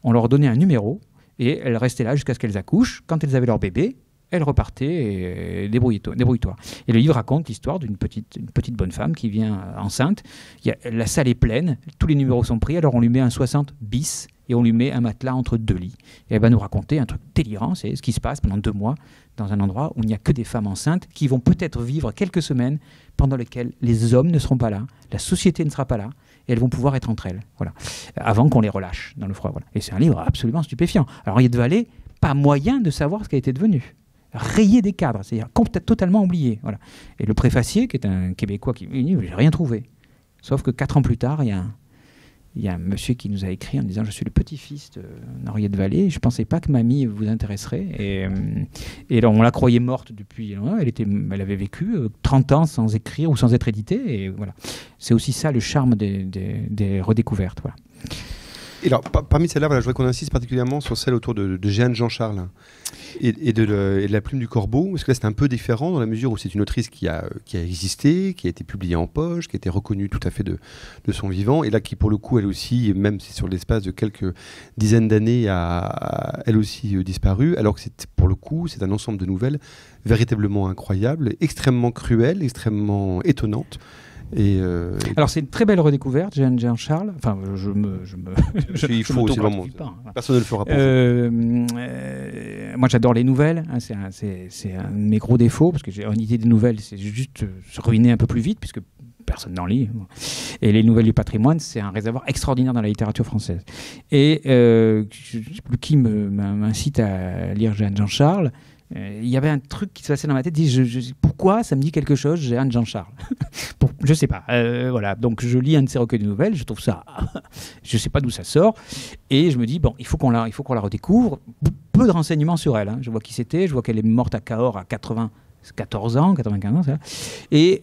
On leur donnait un numéro, et elles restaient là jusqu'à ce qu'elles accouchent. Quand elles avaient leur bébé, elles repartaient et débrouille-toi. Et le livre raconte l'histoire d'une petite bonne femme qui vient enceinte. La salle est pleine, tous les numéros sont pris, alors on lui met un 60 bis et on lui met un matelas entre 2 lits. Et elle va nous raconter un truc délirant, c'est ce qui se passe pendant 2 mois dans un endroit où il n'y a que des femmes enceintes qui vont peut-être vivre quelques semaines pendant lesquelles les hommes ne seront pas là, la société ne sera pas là, et elles vont pouvoir être entre elles, voilà, avant qu'on les relâche dans le froid. Voilà. Et c'est un livre absolument stupéfiant. Alors Henriette Vallée, pas moyen de savoir ce qu'elle était devenue. Rayé des cadres, c'est-à-dire totalement oublié. Voilà. Et le préfacier, qui est un Québécois, qui dit « j'ai rien trouvé ». Sauf que 4 ans plus tard, il y a un monsieur qui nous a écrit en disant « je suis le petit-fils d'Henriette Vallée, je ne pensais pas que mamie vous intéresserait ». Et alors, on la croyait morte depuis, elle avait vécu 30 ans sans écrire ou sans être éditée. Et voilà. C'est aussi ça le charme des redécouvertes. Voilà. Et alors, parmi celles-là, voilà, je voudrais qu'on insiste particulièrement sur celle autour de Jeanne Jean-Charles et de la plume du corbeau, parce que là c'est un peu différent dans la mesure où c'est une autrice qui a existé, qui a été publiée en poche, qui a été reconnue tout à fait de son vivant, et là qui pour le coup, elle aussi, même si sur l'espace de quelques dizaines d'années, a elle aussi disparu, alors que pour le coup, c'est un ensemble de nouvelles véritablement incroyables, extrêmement cruelles, extrêmement étonnantes. Alors c'est une très belle redécouverte, Jeanne Jean-Charles. Enfin, il faut aussi vraiment. Personne ne le fera pour moi, j'adore les nouvelles. C'est un de mes gros défauts parce que j'ai une idée des nouvelles, c'est juste se ruiner un peu plus vite puisque personne n'en lit. Et les nouvelles du patrimoine, c'est un réservoir extraordinaire dans la littérature française. Et je ne sais plus qui m'incite à lire Jeanne Jean-Charles. il y avait un truc qui se passait dans ma tête. Pourquoi ça me dit quelque chose, Jeanne Jean-Charles? Je sais pas. Voilà. Donc je lis un de ses recueils de nouvelles. Je trouve ça, je sais pas d'où ça sort, et je me dis bon, il faut qu'on la redécouvre. Peu de renseignements sur elle. Hein. Je vois qui c'était. Je vois qu'elle est morte à Cahors à 94 ans, 95 ans, ça. Et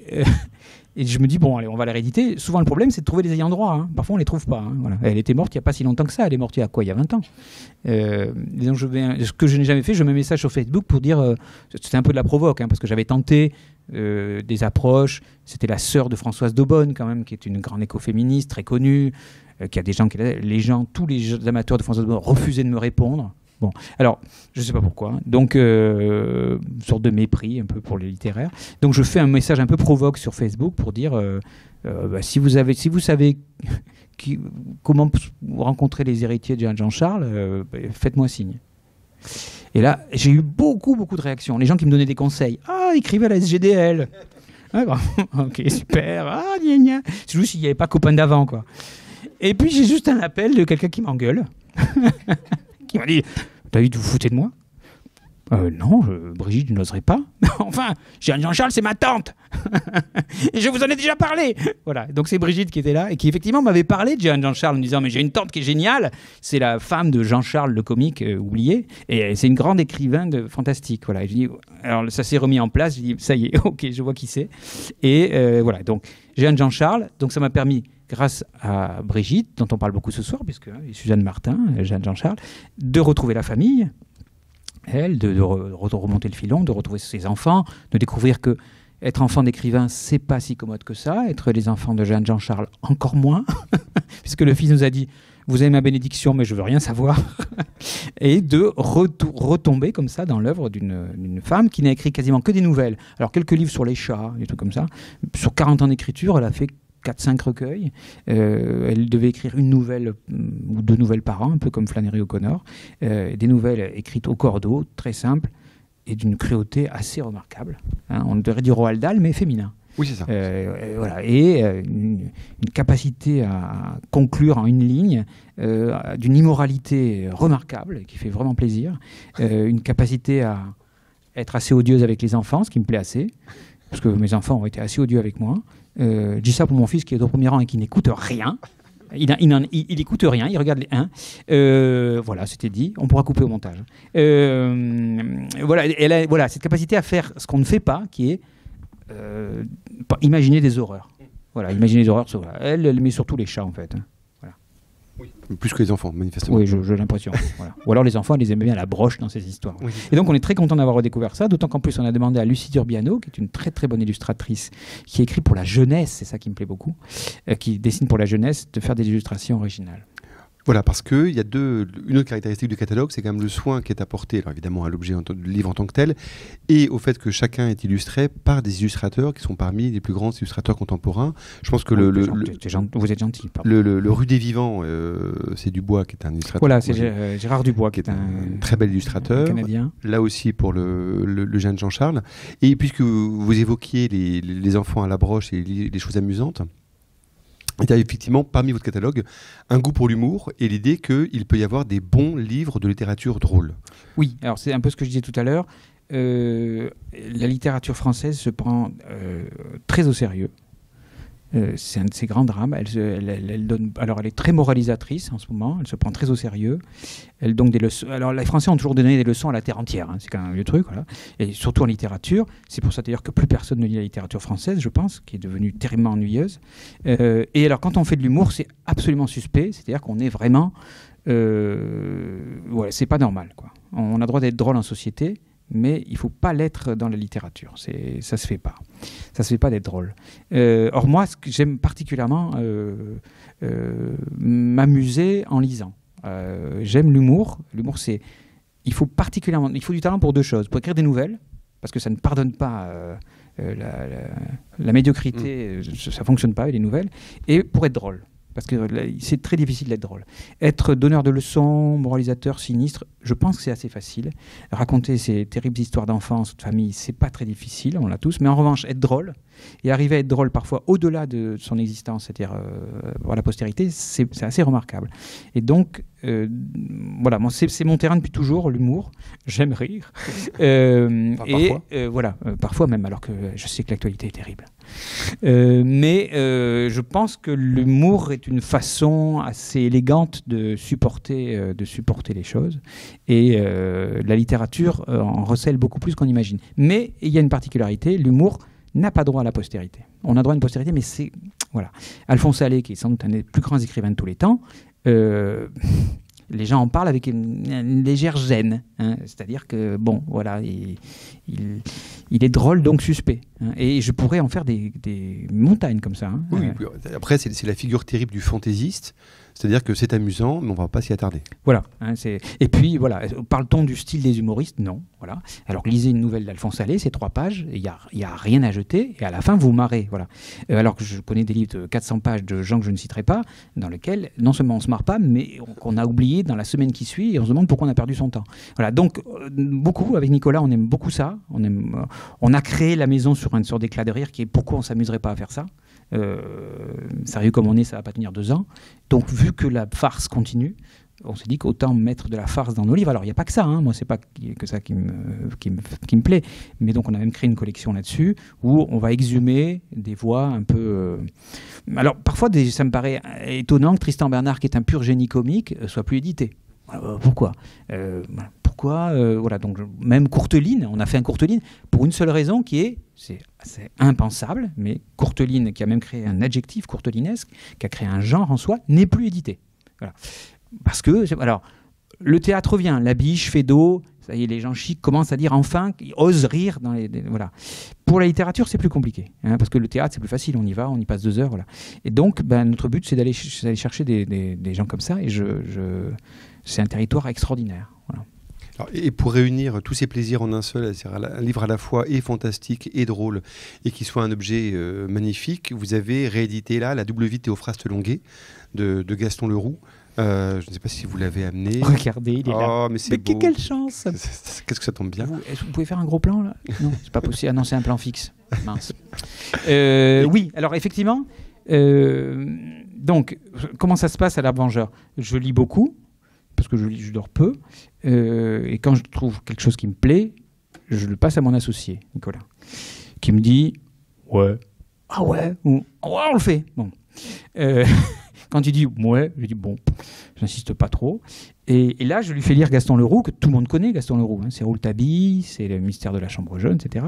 je me dis, bon, allez, on va la rééditer. Souvent, le problème, c'est de trouver des ayants droit. Hein. Parfois, on ne les trouve pas. Hein. Voilà. Elle était morte il n'y a pas si longtemps que ça. Elle est morte il y a quoi? Il y a 20 ans. Donc ce que je n'ai jamais fait, je mets un message sur Facebook pour dire... c'était un peu de la provoque, hein, parce que j'avais tenté des approches. C'était la sœur de Françoise Daubonne, quand même, qui est une grande écoféministe, très connue, qui a des gens... tous les amateurs de Françoise Daubonne refusaient de me répondre. Bon, alors, je ne sais pas pourquoi. Donc, une sorte de mépris un peu pour les littéraires. Donc, je fais un message un peu provoque sur Facebook pour dire si vous savez comment rencontrer les héritiers de Jeanne Jean-Charles, faites-moi signe. Et là, j'ai eu beaucoup de réactions. Les gens qui me donnaient des conseils. Ah, écrivez à la SGDL. Ah, bon, ok, super. Ah, gna gna. C'est juste s'il n'y avait pas copain d'avant, quoi. Et puis, j'ai juste un appel de quelqu'un qui m'engueule. Qui m'a dit, David, vous vous foutez de moi? Non, Brigitte, je n'oserais pas. Enfin, Jeanne Jean-Charles, c'est ma tante. Et je vous en ai déjà parlé. Voilà, donc c'est Brigitte qui était là et qui effectivement m'avait parlé de Jeanne Jean-Charles en me disant, mais j'ai une tante qui est géniale. C'est la femme de Jean-Charles, le comique oublié. Et c'est une grande écrivain fantastique. Voilà. Et je dis, alors ça s'est remis en place. Je dis, ça y est, ok, je vois qui c'est. Et voilà, donc Jeanne Jean-Charles. Donc ça m'a permis, grâce à Brigitte, dont on parle beaucoup ce soir, puisque Suzanne Martin, Jeanne Jean-Charles, de retrouver la famille, elle, de remonter le filon, de retrouver ses enfants, de découvrir que être enfant d'écrivain, c'est pas si commode que ça, être les enfants de Jeanne Jean-Charles, encore moins, puisque le fils nous a dit « Vous avez ma bénédiction, mais je veux rien savoir », et de retomber comme ça dans l'œuvre d'une femme qui n'a écrit quasiment que des nouvelles. Alors, quelques livres sur les chats, des trucs comme ça. Sur 40 ans d'écriture, elle a fait 4-5 recueils. Elle devait écrire une nouvelle ou 2 nouvelles par an, un peu comme Flannery O'Connor. Des nouvelles écrites au cordeau, très simples, et d'une cruauté assez remarquable. Hein, on devrait dire Roald Dahl, mais féminin. Oui, c'est ça. Voilà. Et une capacité à conclure en une ligne, d'une immoralité remarquable, qui fait vraiment plaisir. Une capacité à être assez odieuse avec les enfants, ce qui me plaît assez, parce que mes enfants ont été assez odieux avec moi. Je dis ça pour mon fils qui est au premier rang et qui n'écoute rien. Il écoute rien, il regarde les 1. Voilà, c'était dit. On pourra couper au montage. Voilà, elle a voilà, cette capacité à faire ce qu'on ne fait pas, qui est imaginer des horreurs. Voilà, imaginer des horreurs. Elle met surtout les chats, en fait. Oui. Plus que les enfants, manifestement. Oui, j'ai l'impression. Voilà. Ou alors les enfants, ils les aimaient bien à la broche dans ces histoires. Oui. Et donc on est très content d'avoir redécouvert ça, d'autant qu'en plus on a demandé à Lucie Durbiano, qui est une très très bonne illustratrice, qui écrit pour la jeunesse, c'est ça qui me plaît beaucoup, qui dessine pour la jeunesse, de faire des illustrations originales. Voilà, parce qu'il y a une autre caractéristique du catalogue, c'est quand même le soin qui est apporté, alors évidemment à l'objet du livre en tant que tel, et au fait que chacun est illustré par des illustrateurs qui sont parmi les plus grands illustrateurs contemporains. Je pense que vous êtes gentil. Le Rue des Vivants, c'est Dubois qui est un illustrateur. Voilà, c'est Gérard Dubois qui est un très bel illustrateur. Canadien. Là aussi pour le jeune Jean-Charles. Et puisque vous évoquiez les enfants à la broche et les choses amusantes, il y a effectivement parmi votre catalogue un goût pour l'humour et l'idée qu'il peut y avoir des bons livres de littérature drôle. Oui, alors c'est un peu ce que je disais tout à l'heure. La littérature française se prend très au sérieux. C'est un de ses grands drames. Elle donne, alors elle est très moralisatrice en ce moment. Elle se prend très au sérieux. Elle donne des leçons. Alors les Français ont toujours donné des leçons à la terre entière. Hein, c'est quand même le truc, voilà. Et surtout en littérature. C'est pour ça d'ailleurs que plus personne ne lit la littérature française, je pense, qui est devenue terriblement ennuyeuse. Et alors quand on fait de l'humour, c'est absolument suspect. C'est-à-dire qu'on est vraiment, ouais, c'est pas normal, quoi. On a le droit d'être drôle en société, mais il ne faut pas l'être dans la littérature. Ça ne se fait pas. Ça ne se fait pas d'être drôle. Or, moi, ce que j'aime particulièrement m'amuser en lisant. J'aime l'humour. L'humour, il faut du talent pour 2 choses. Pour écrire des nouvelles, parce que ça ne pardonne pas la médiocrité, ça ne fonctionne pas avec les nouvelles, et pour être drôle. Parce que c'est très difficile d'être drôle. Être donneur de leçons, moralisateur, sinistre, je pense que c'est assez facile. Raconter ces terribles histoires d'enfance ou de famille, c'est pas très difficile, on l'a tous. Mais en revanche, être drôle, et arriver à être drôle parfois au-delà de son existence, c'est-à-dire pour la postérité, c'est assez remarquable. Et donc, voilà, c'est mon terrain depuis toujours, l'humour. J'aime rire. Parfois. Parfois même, alors que je sais que l'actualité est terrible. Mais je pense que l'humour est une façon assez élégante de supporter les choses. Et la littérature en recèle beaucoup plus qu'on imagine. Mais il y a une particularité, l'humour n'a pas droit à la postérité. On a droit à une postérité, mais c'est... Voilà. Alphonse Allais, qui est sans doute un des plus grands écrivains de tous les temps, les gens en parlent avec une légère gêne. Hein. C'est-à-dire que, bon, voilà, il est drôle, donc suspect. Hein. Et je pourrais en faire des montagnes comme ça. Hein. Oui, après, c'est la figure terrible du fantaisiste. C'est-à-dire que c'est amusant, mais on ne va pas s'y attarder. Voilà. Hein, et puis, voilà, parle-t-on du style des humoristes ? Non. Voilà. Alors, lisez une nouvelle d'Alphonse Allais, c'est 3 pages, il n'y a rien à jeter, et à la fin, vous marrez. Voilà. Alors que je connais des livres de 400 pages de gens que je ne citerai pas, dans lesquels, non seulement on ne se marre pas, mais qu'on a oublié dans la semaine qui suit, et on se demande pourquoi on a perdu son temps. Voilà. Donc, beaucoup, avec Nicolas, on aime beaucoup ça. On a créé la maison sur une sorte d'éclat de rire, qui est pourquoi on ne s'amuserait pas à faire ça. Sérieux comme on est, ça va pas tenir 2 ans. Donc vu que la farce continue, on s'est dit qu'autant mettre de la farce dans nos livres. Alors il n'y a pas que ça, hein. Moi c'est pas que ça qui me plaît, mais donc on a même créé une collection là-dessus où on va exhumer des voix un peu... Alors parfois ça me paraît étonnant que Tristan Bernard, qui est un pur génie comique, soit plus édité. Pourquoi voilà, donc même Courteline, on a fait un Courteline pour une seule raison qui est, c'est impensable, mais Courteline, qui a même créé un adjectif courtelinesque, qui a créé un genre en soi, n'est plus édité. Voilà. Parce que, alors, le théâtre revient, la biche, Feydeau, ça y est, les gens chics commencent à dire enfin, ils osent rire dans voilà. Pour la littérature, c'est plus compliqué, hein, parce que le théâtre, c'est plus facile, on y va, on y passe 2 heures, voilà. Et donc, notre but, c'est d'aller chercher des gens comme ça, et c'est un territoire extraordinaire. Voilà. Alors, et pour réunir tous ces plaisirs en un seul, c'est-à-dire un livre à la fois et fantastique et drôle, et qui soit un objet magnifique, vous avez réédité là La double vie de Théophraste Longuet de Gaston Leroux. Je ne sais pas si vous l'avez amené. Regardez, il est là. Mais beau. Quelle chance! Qu'est-ce que ça tombe bien. Vous pouvez faire un gros plan là? Non, c'est pas possible. Ah non, c'est un plan fixe. Mince. Oui, alors effectivement. Donc, comment ça se passe à l'Arbre Vengeur? Je lis beaucoup, parce que je dors peu. Et quand je trouve quelque chose qui me plaît, je le passe à mon associé, Nicolas, qui me dit ouais, ah ouais, ou ouais, on le fait. Bon. Quand il dit ouais, je dis bon, j'insiste pas trop. Et là, je lui fais lire Gaston Leroux, que tout le monde connaît, Gaston Leroux. Hein, c'est Rouletabille, c'est le mystère de la chambre jaune, etc.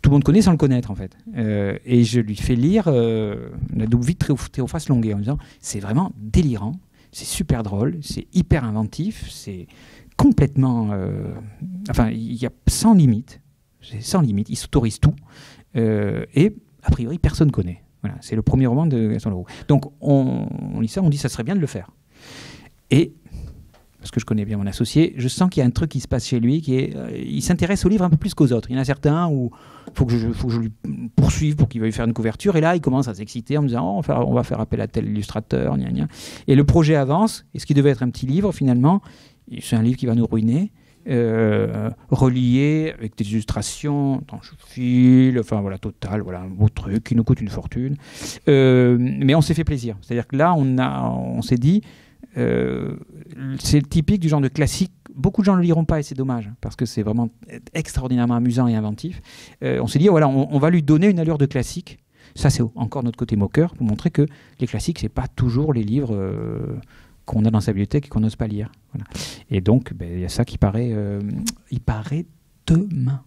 Tout le monde connaît sans le connaître, en fait. Et je lui fais lire La double vie de Théophraste Longuet, en disant c'est vraiment délirant, c'est super drôle, c'est hyper inventif, c'est complètement... enfin, il y a sans limite. C'est sans limite, il s'autorise tout. Et, a priori, personne ne connaît. Voilà, c'est le premier roman de Gaston Leroux. Donc, on lit ça, on dit ça serait bien de le faire. Et, parce que je connais bien mon associé, je sens qu'il y a un truc qui se passe chez lui, qui est, il s'intéresse aux livres un peu plus qu'aux autres. Il y en a certains où il faut que je lui poursuive pour qu'il veuille faire une couverture. Et là, il commence à s'exciter en me disant on va faire appel à tel illustrateur. Gna gna. Et le projet avance. Et ce qui devait être un petit livre, finalement, c'est un livre qui va nous ruiner. Relié avec des illustrations, tranche fil, enfin voilà, total, voilà, un beau truc qui nous coûte une fortune. Mais on s'est fait plaisir. C'est-à-dire que là, on s'est dit, c'est typique du genre de classique. Beaucoup de gens ne le liront pas et c'est dommage, parce que c'est vraiment extraordinairement amusant et inventif. On s'est dit, voilà, on va lui donner une allure de classique. Ça, c'est encore notre côté moqueur, pour montrer que les classiques, c'est pas toujours les livres... qu'on a dans sa bibliothèque et qu'on n'ose pas lire. Voilà. Et donc, il y a ça qui paraît... il paraît demain.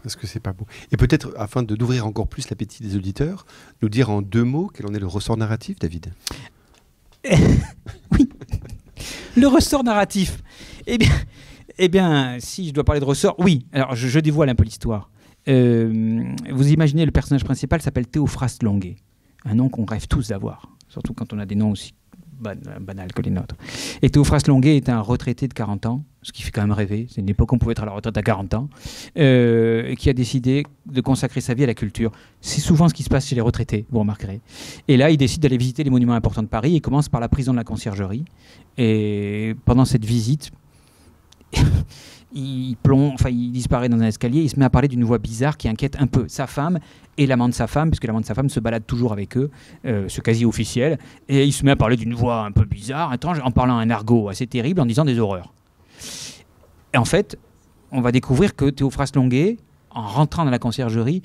Est-ce que c'est pas beau? Et peut-être, afin d'ouvrir encore plus l'appétit des auditeurs, nous dire en 2 mots quel en est le ressort narratif, David? Oui. Le ressort narratif. Eh bien, si je dois parler de ressort... Oui, alors je dévoile un peu l'histoire. Vous imaginez, le personnage principal s'appelle Théophraste Longuet. Un nom qu'on rêve tous d'avoir. Surtout quand on a des noms aussi banal que les nôtres. Et Théophraste Longuet est un retraité de 40 ans, ce qui fait quand même rêver. C'est une époque où on pouvait être à la retraite à 40 ans, qui a décidé de consacrer sa vie à la culture. C'est souvent ce qui se passe chez les retraités, vous remarquerez. Et là, il décide d'aller visiter les monuments importants de Paris. Il commence par la prison de la Conciergerie. Et pendant cette visite, il disparaît dans un escalier, il se met à parler d'une voix bizarre qui inquiète un peu sa femme et l'amant de sa femme, puisque l'amant de sa femme se balade toujours avec eux, ce quasi officiel, et il se met à parler d'une voix un peu bizarre, étrange, en parlant un argot assez terrible, en disant des horreurs. Et en fait, on va découvrir que Théophraste Longuet, en rentrant dans la conciergerie,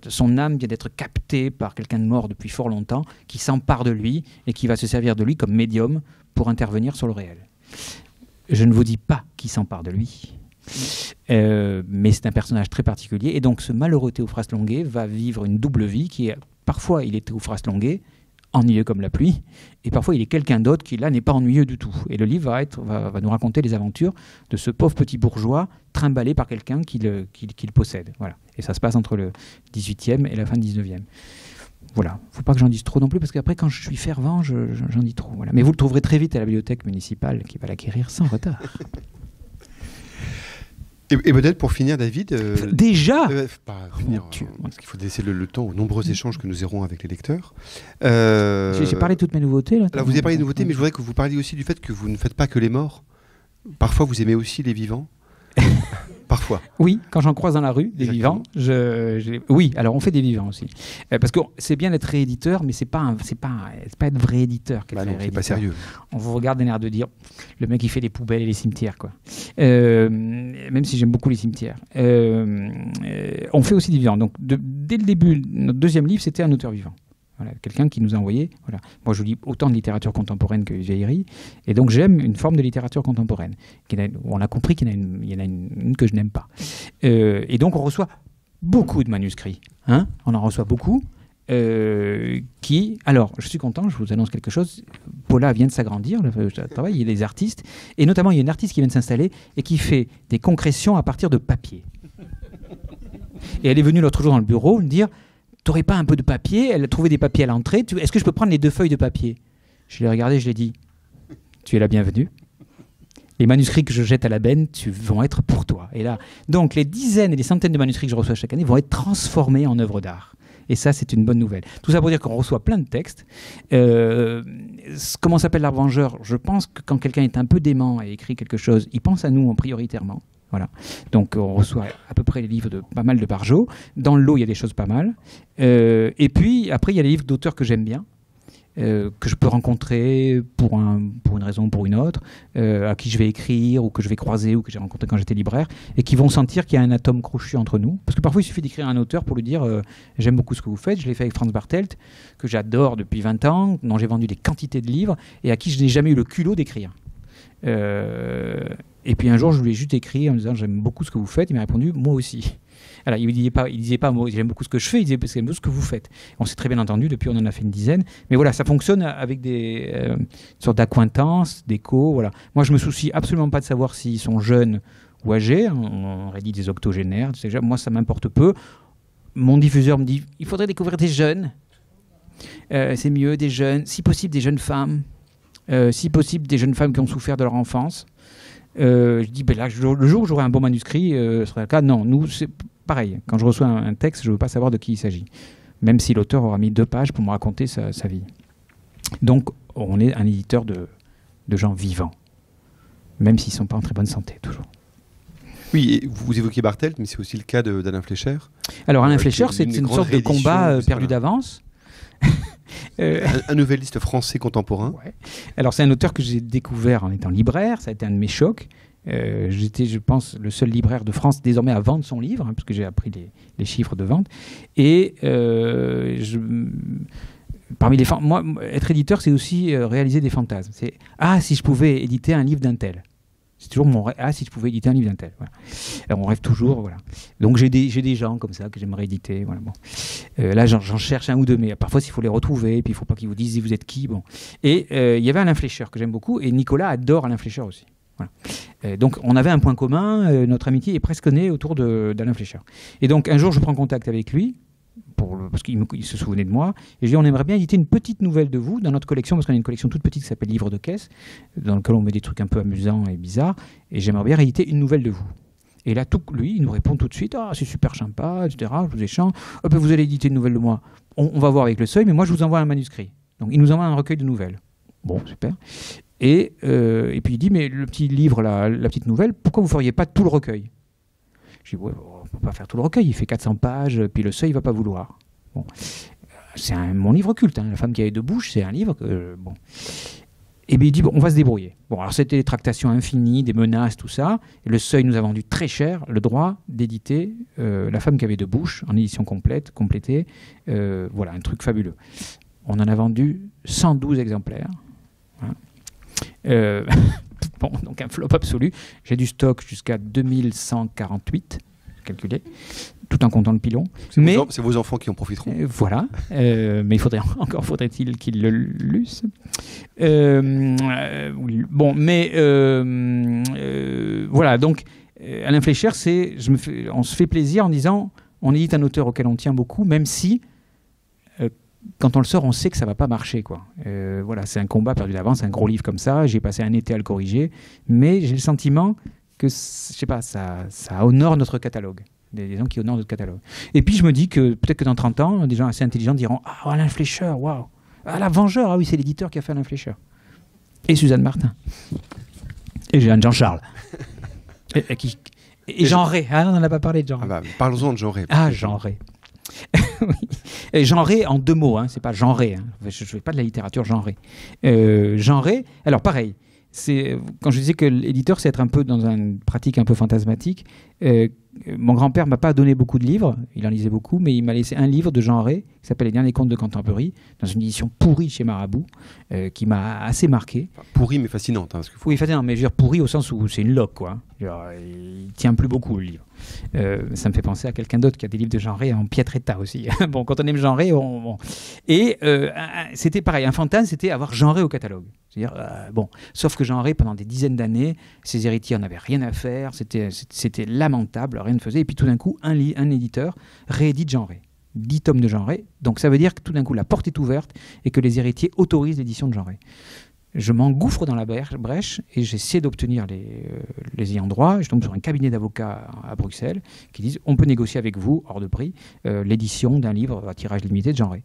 son âme vient d'être captée par quelqu'un de mort depuis fort longtemps, qui s'empare de lui et qui va se servir de lui comme médium pour intervenir sur le réel. Je ne vous dis pas qui s'empare de lui, mais c'est un personnage très particulier. Et donc ce malheureux Théophraste Longuet va vivre une double vie qui est, parfois il est Théophraste Longuet, ennuyeux comme la pluie, et parfois il est quelqu'un d'autre qui là n'est pas ennuyeux du tout. Et le livre va nous raconter les aventures de ce pauvre petit bourgeois trimballé par quelqu'un qui le possède. Voilà. Et ça se passe entre le 18e et la fin du 19e. Voilà, il ne faut pas que j'en dise trop non plus, parce qu'après, quand je suis fervent, j'en dis trop. Voilà. Mais vous le trouverez très vite à la bibliothèque municipale, qui va l'acquérir sans retard. Et peut-être pour finir, David... Déjà parce qu'il faut laisser le temps aux nombreux échanges que nous aurons avec les lecteurs. J'ai parlé de toutes mes nouveautés. Là, alors, vous avez parlé de nouveautés, mais je voudrais que vous parliez aussi du fait que vous ne faites pas que les morts. Parfois, vous aimez aussi les vivants. Parfois. Oui, quand j'en croise dans la rue, des vivants. Oui, alors on fait des vivants aussi. Parce que c'est bien d'être rééditeur, mais c'est pas être vrai éditeur. Bah non, c'est pas sérieux. On vous regarde d'un air de dire, le mec il fait les poubelles et les cimetières, quoi. Même si j'aime beaucoup les cimetières. On fait aussi des vivants. Donc dès le début, notre deuxième livre, c'était un auteur vivant. Voilà, quelqu'un qui nous a envoyé. Voilà. Moi, je lis autant de littérature contemporaine que de vieillerie, et donc j'aime une forme de littérature contemporaine. On a compris qu'il y en a une que je n'aime pas. Et donc, on reçoit beaucoup de manuscrits. Hein, on en reçoit beaucoup. Alors, je suis content, je vous annonce quelque chose. Paula vient de s'agrandir, le travail, il y a des artistes, et notamment, il y a une artiste qui vient de s'installer et qui fait des concrétions à partir de papier. Et elle est venue l'autre jour dans le bureau me dire: t'aurais pas un peu de papier? Elle a trouvé des papiers à l'entrée. Est-ce que je peux prendre les 2 feuilles de papier? Je l'ai regardé, je l'ai dit: tu es la bienvenue. Les manuscrits que je jette à la benne vont être pour toi. Et là, donc les dizaines et les centaines de manuscrits que je reçois chaque année vont être transformés en œuvres d'art. Et ça, c'est une bonne nouvelle. Tout ça pour dire qu'on reçoit plein de textes. Comment s'appelle l'Arbre Vengeur? Je pense que quand quelqu'un est un peu dément et écrit quelque chose, il pense à nous prioritairement. Voilà. Donc on reçoit à peu près les livres de pas mal de Barjot. Dans le lot, il y a des choses pas mal. Et puis après, il y a les livres d'auteurs que j'aime bien, que je peux rencontrer pour une raison ou pour une autre, à qui je vais écrire ou que je vais croiser ou que j'ai rencontré quand j'étais libraire, et qui vont sentir qu'il y a un atome crochu entre nous. Parce que parfois, il suffit d'écrire un auteur pour lui dire j'aime beaucoup ce que vous faites. Je l'ai fait avec Franz Bartelt, que j'adore depuis 20 ans, dont j'ai vendu des quantités de livres, et à qui je n'ai jamais eu le culot d'écrire. Et puis un jour, je lui ai juste écrit en me disant j'aime beaucoup ce que vous faites. Il m'a répondu moi aussi. Alors, il disait pas moi j'aime beaucoup ce que je fais, il disait j'aime beaucoup ce que vous faites. On s'est très bien entendu, depuis on en a fait une dizaine. Mais voilà, ça fonctionne avec des sortes d'acquaintances, d'échos. Voilà. Moi, je me soucie absolument pas de savoir s'ils sont jeunes ou âgés. On aurait dit des octogénaires. Moi, ça m'importe peu. Mon diffuseur me dit il faudrait découvrir des jeunes. C'est mieux, des jeunes, si possible des jeunes femmes. Si possible des jeunes femmes qui ont souffert de leur enfance. Je dis là, le jour où j'aurai un bon manuscrit, ce sera le cas. Non, nous c'est pareil. Quand je reçois un texte, je ne veux pas savoir de qui il s'agit, même si l'auteur aura mis 2 pages pour me raconter sa vie. Donc on est un éditeur de gens vivants, même s'ils ne sont pas en très bonne santé toujours. Oui, et vous évoquez Bartelt, mais c'est aussi le cas d'Alain Fleischer. Alors Alain Fleischer, c'est une sorte de combat perdu d'avance. Un nouvelliste français contemporain. Ouais. Alors c'est un auteur que j'ai découvert en étant libraire, ça a été un de mes chocs. J'étais, je pense, le seul libraire de France désormais à vendre son livre, parce que j'ai appris les chiffres de vente. Et parmi moi, être éditeur, c'est aussi réaliser des fantasmes. C'est si je pouvais éditer un livre d'un tel. C'est toujours mon rêve. Si je pouvais éditer un livre d'un tel. Voilà. Alors, on rêve toujours. Voilà. Donc, j'ai des gens comme ça que j'aimerais éditer. Voilà, bon. Là, j'en cherche un ou deux, mais parfois, il faut les retrouver. Puis, il ne faut pas qu'ils vous disent vous êtes qui. Bon. Et il y avait Alain Fleischer que j'aime beaucoup. Et Nicolas adore Alain Fleischer aussi. Voilà. Donc, on avait un point commun. Notre amitié est presque née autour d'Alain Fleischer. Et donc, un jour, je prends contact avec lui. Parce qu'il se souvenait de moi, et je dis on aimerait bien éditer une petite nouvelle de vous dans notre collection, parce qu'on a une collection toute petite qui s'appelle Livre de caisse, dans laquelle on met des trucs un peu amusants et bizarres, et j'aimerais bien rééditer une nouvelle de vous. Et là, lui, il nous répond tout de suite c'est super sympa, etc. Je vous échange. Vous allez éditer une nouvelle de moi. On va voir avec le Seuil, mais moi je vous envoie un manuscrit. Donc il nous envoie un recueil de nouvelles. Bon, super. Et puis il dit, mais le petit livre, la petite nouvelle, pourquoi vous ne feriez pas tout le recueil? Je dis, ouais, on ne peut pas faire tout le recueil, il fait 400 pages, puis le seuil ne va pas vouloir. Bon. C'est mon livre culte, hein. La femme qui avait deux bouches, c'est un livre que... bon. Et bien il dit, bon, on va se débrouiller. Bon, alors c'était des tractations infinies, des menaces, tout ça. Et le seuil nous a vendu très cher le droit d'éditer La femme qui avait deux bouches, en édition complétée. Voilà, un truc fabuleux. On en a vendu 112 exemplaires. Hein. Bon, donc un flop absolu. J'ai du stock jusqu'à 2148, calculé, tout en comptant le pilon. C'est vos enfants qui en profiteront. Voilà, mais faudrait-il qu'ils le lussent. Bon, mais voilà, donc Alain Fleischer, on se fait plaisir en disant, on édite un auteur auquel on tient beaucoup, même si quand on le sort, on sait que ça va pas marcher, quoi. Voilà, c'est un combat perdu d'avance, un gros livre comme ça. J'ai passé un été à le corriger, mais j'ai le sentiment que, je sais pas, ça honore notre catalogue. Des gens qui honorent notre catalogue. Et puis je me dis que peut-être que dans 30 ans, des gens assez intelligents diront, ah, Alain Fleischer, waouh, ah, La Vengeur, ah oui, c'est l'éditeur qui a fait Alain Fleischer. Et Suzanne Martin. Et Jean-Charles. et Jean Rey. Ah, on n'en a pas parlé de Jean Rey. Ah bah, parlons-en de Jean Rey. Ah, Jean Rey. Oui. Et Jean Rey en deux mots, hein, c'est pas Jean Rey. Hein. Je ne fais pas de la littérature Jean Rey. Jean Rey, alors pareil, quand je disais que l'éditeur, c'est être un peu dans une pratique un peu fantasmatique, mon grand-père ne m'a pas donné beaucoup de livres, il en lisait beaucoup, mais il m'a laissé un livre de Jean Rey qui s'appelle Les Derniers Contes de Canterbury, dans une édition pourrie chez Marabout, qui m'a assez marqué. Enfin, pourrie mais fascinante. Hein, parce que Oui, fascinante, mais je veux dire pourrie au sens où c'est une loque, quoi. Genre, il ne tient plus beaucoup, le livre. Ça me fait penser à quelqu'un d'autre qui a des livres de Jean Rey en piètre état aussi. Bon, quand on aime Jean Rey, bon. Et c'était pareil, un fantasme, c'était avoir Jean Rey au catalogue. C'est-à-dire, bon, sauf que Jean Rey, pendant des dizaines d'années, ses héritiers n'en avaient rien à faire, c'était lamentable, rien ne faisait. Et puis tout d'un coup, un éditeur réédite Jean Rey. 10 tomes de Jean Rey. Donc ça veut dire que tout d'un coup, la porte est ouverte et que les héritiers autorisent l'édition de Jean Rey. Je m'engouffre dans la brèche et j'essaie d'obtenir les ayants droit. Je tombe sur un cabinet d'avocats à Bruxelles qui disent on peut négocier avec vous, hors de prix, l'édition d'un livre à tirage limité de Jean Rey.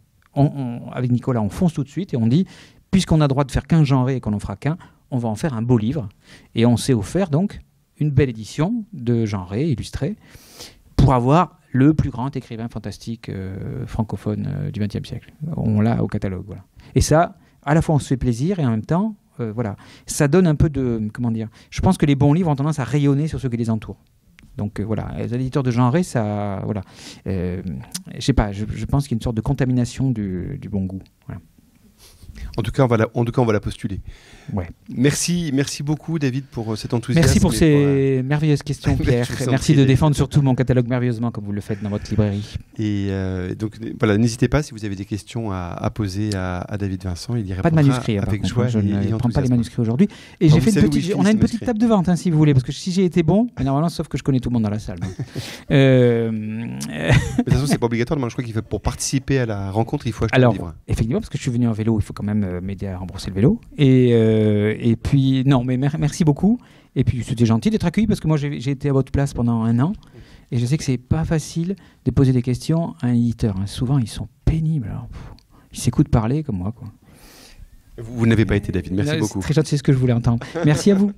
Avec Nicolas, on fonce tout de suite et on dit puisqu'on a droit de faire qu'un Jean Rey et qu'on n'en fera qu'un, on va en faire un beau livre. Et on s'est offert donc une belle édition de Jean Rey illustrée pour avoir le plus grand écrivain fantastique francophone du XXe siècle. On l'a au catalogue, voilà. Et ça, à la fois on se fait plaisir et en même temps, voilà, ça donne un peu de, comment dire, je pense que les bons livres ont tendance à rayonner sur ceux qui les entourent. Donc voilà, les éditeurs de Jean Rey, ça, voilà, je sais pas, je pense qu'il y a une sorte de contamination du bon goût. Voilà. En tout cas, on va la postuler. Ouais. Merci beaucoup, David, pour cet enthousiasme. Merci pour ces merveilleuses questions, Pierre. Merci de défendre surtout mon catalogue merveilleusement comme vous le faites dans votre librairie. Et donc, voilà, n'hésitez pas si vous avez des questions à poser à David Vincent. Il y répondra pas de manuscrits, avec joie. Je ne prends pas les manuscrits aujourd'hui. Et j'ai fait on a une petite table de vente, hein, si vous voulez, parce que si j'ai été bon, mais normalement, sauf que je connais tout le monde dans la salle. De toute façon, c'est pas obligatoire. Je crois qu'il faut, pour participer à la rencontre, il faut acheter un livre. Effectivement, parce que je suis venu en vélo, il faut quand même m'aider à rembourser le vélo. Et puis, non, mais merci beaucoup. Et puis, c'était gentil d'être accueilli parce que moi, j'ai été à votre place pendant 1 an. Et je sais que c'est pas facile de poser des questions à un éditeur. Hein. Souvent, ils sont pénibles. Alors, ils s'écoutent parler comme moi, quoi. Vous n'avez pas été, David. Merci beaucoup. C'est très gentil, c'est ce que je voulais entendre. Merci à vous.